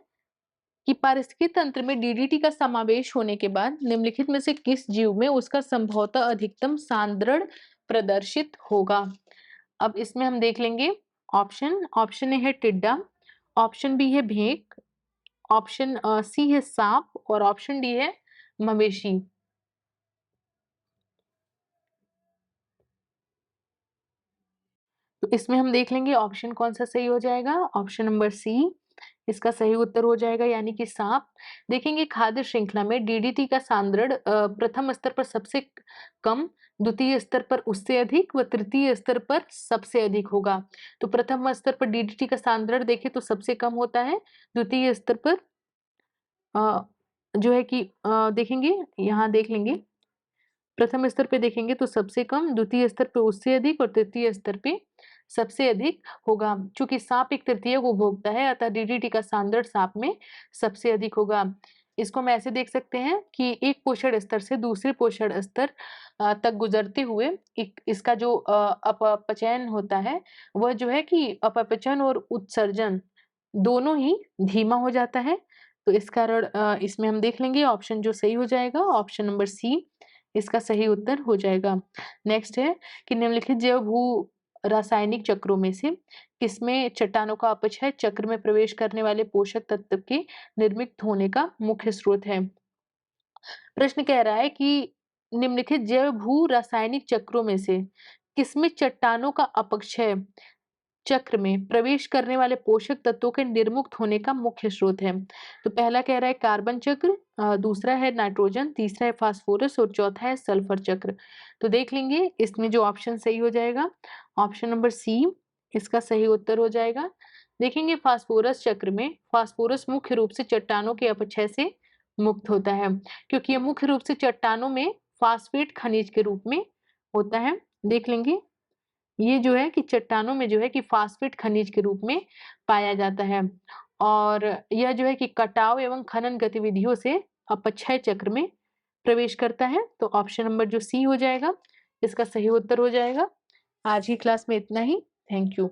कि पारिस्थितिकी तंत्र में डीडीटी का समावेश होने के बाद निम्नलिखित में से किस जीव में उसका संभवतः अधिकतम सांद्रण प्रदर्शित होगा। अब इसमें हम देख लेंगे ऑप्शन ए है टिड्डा, ऑप्शन बी है भेंक, ऑप्शन सी है सांप और ऑप्शन डी है मवेशी। तो इसमें हम देख लेंगे ऑप्शन कौन सा सही हो जाएगा। ऑप्शन नंबर सी इसका सही उत्तर हो जाएगा, यानी कि सांप। देखेंगे खाद्य श्रृंखला में डीडीटी का सांद्रण प्रथम स्तर पर सबसे कम, द्वितीय स्तर पर उससे अधिक व तृतीय स्तर पर सबसे अधिक होगा। तो प्रथम स्तर पर डीडीटी का सांद्रण देखें तो सबसे कम होता है, द्वितीय स्तर पर जो है कि देखेंगे यहाँ देख लेंगे प्रथम स्तर पे देखेंगे तो सबसे कम, द्वितीय स्तर पे उससे अधिक और तृतीय स्तर पे सबसे अधिक होगा। चूंकि सांप एक तृतीय को भोगता है अतः डीडीटी का सांद्रण सांप में सबसे अधिक होगा। इसको हम ऐसे देख सकते हैं कि एक पोषण स्तर से दूसरे पोषण स्तर तक गुजरते हुए इसका जो अपचयन होता है वह जो है कि अपचयन और उत्सर्जन दोनों ही धीमा हो जाता है। तो इस कारण इसमें हम देख लेंगे ऑप्शन जो सही हो जाएगा ऑप्शन नंबर सी इसका सही उत्तर हो जाएगा। नेक्स्ट है कि निम्नलिखित जैव भू रासायनिक चक्रों में से किसमें चट्टानों का अपक्षय चक्र में प्रवेश करने वाले पोषक तत्व के निर्मित होने का मुख्य स्रोत है। प्रश्न कह रहा है कि निम्नलिखित जैव भू रासायनिक चक्रों में से किसमें चट्टानों का अपक्षय चक्र में प्रवेश करने वाले पोषक तत्वों के निर्मुक्त होने का मुख्य स्रोत है। तो पहला कह रहा है कार्बन चक्र, दूसरा है नाइट्रोजन, तीसरा है फास्फोरस और चौथा है सल्फर चक्र। तो देख लेंगे इसमें जो ऑप्शन सही हो जाएगा ऑप्शन नंबर सी इसका सही उत्तर हो जाएगा। देखेंगे फास्फोरस चक्र में फास्फोरस मुख्य रूप से चट्टानों के अपक्षय से मुक्त होता है, क्योंकि यह मुख्य रूप से चट्टानों में फास्फेट खनिज के रूप में होता है। देख लेंगे ये जो है कि चट्टानों में जो है कि फास्फेट खनिज के रूप में पाया जाता है और यह जो है कि कटाव एवं खनन गतिविधियों से अपक्षय चक्र में प्रवेश करता है। तो ऑप्शन नंबर जो सी हो जाएगा इसका सही उत्तर हो जाएगा। आज की क्लास में इतना ही। Thank you.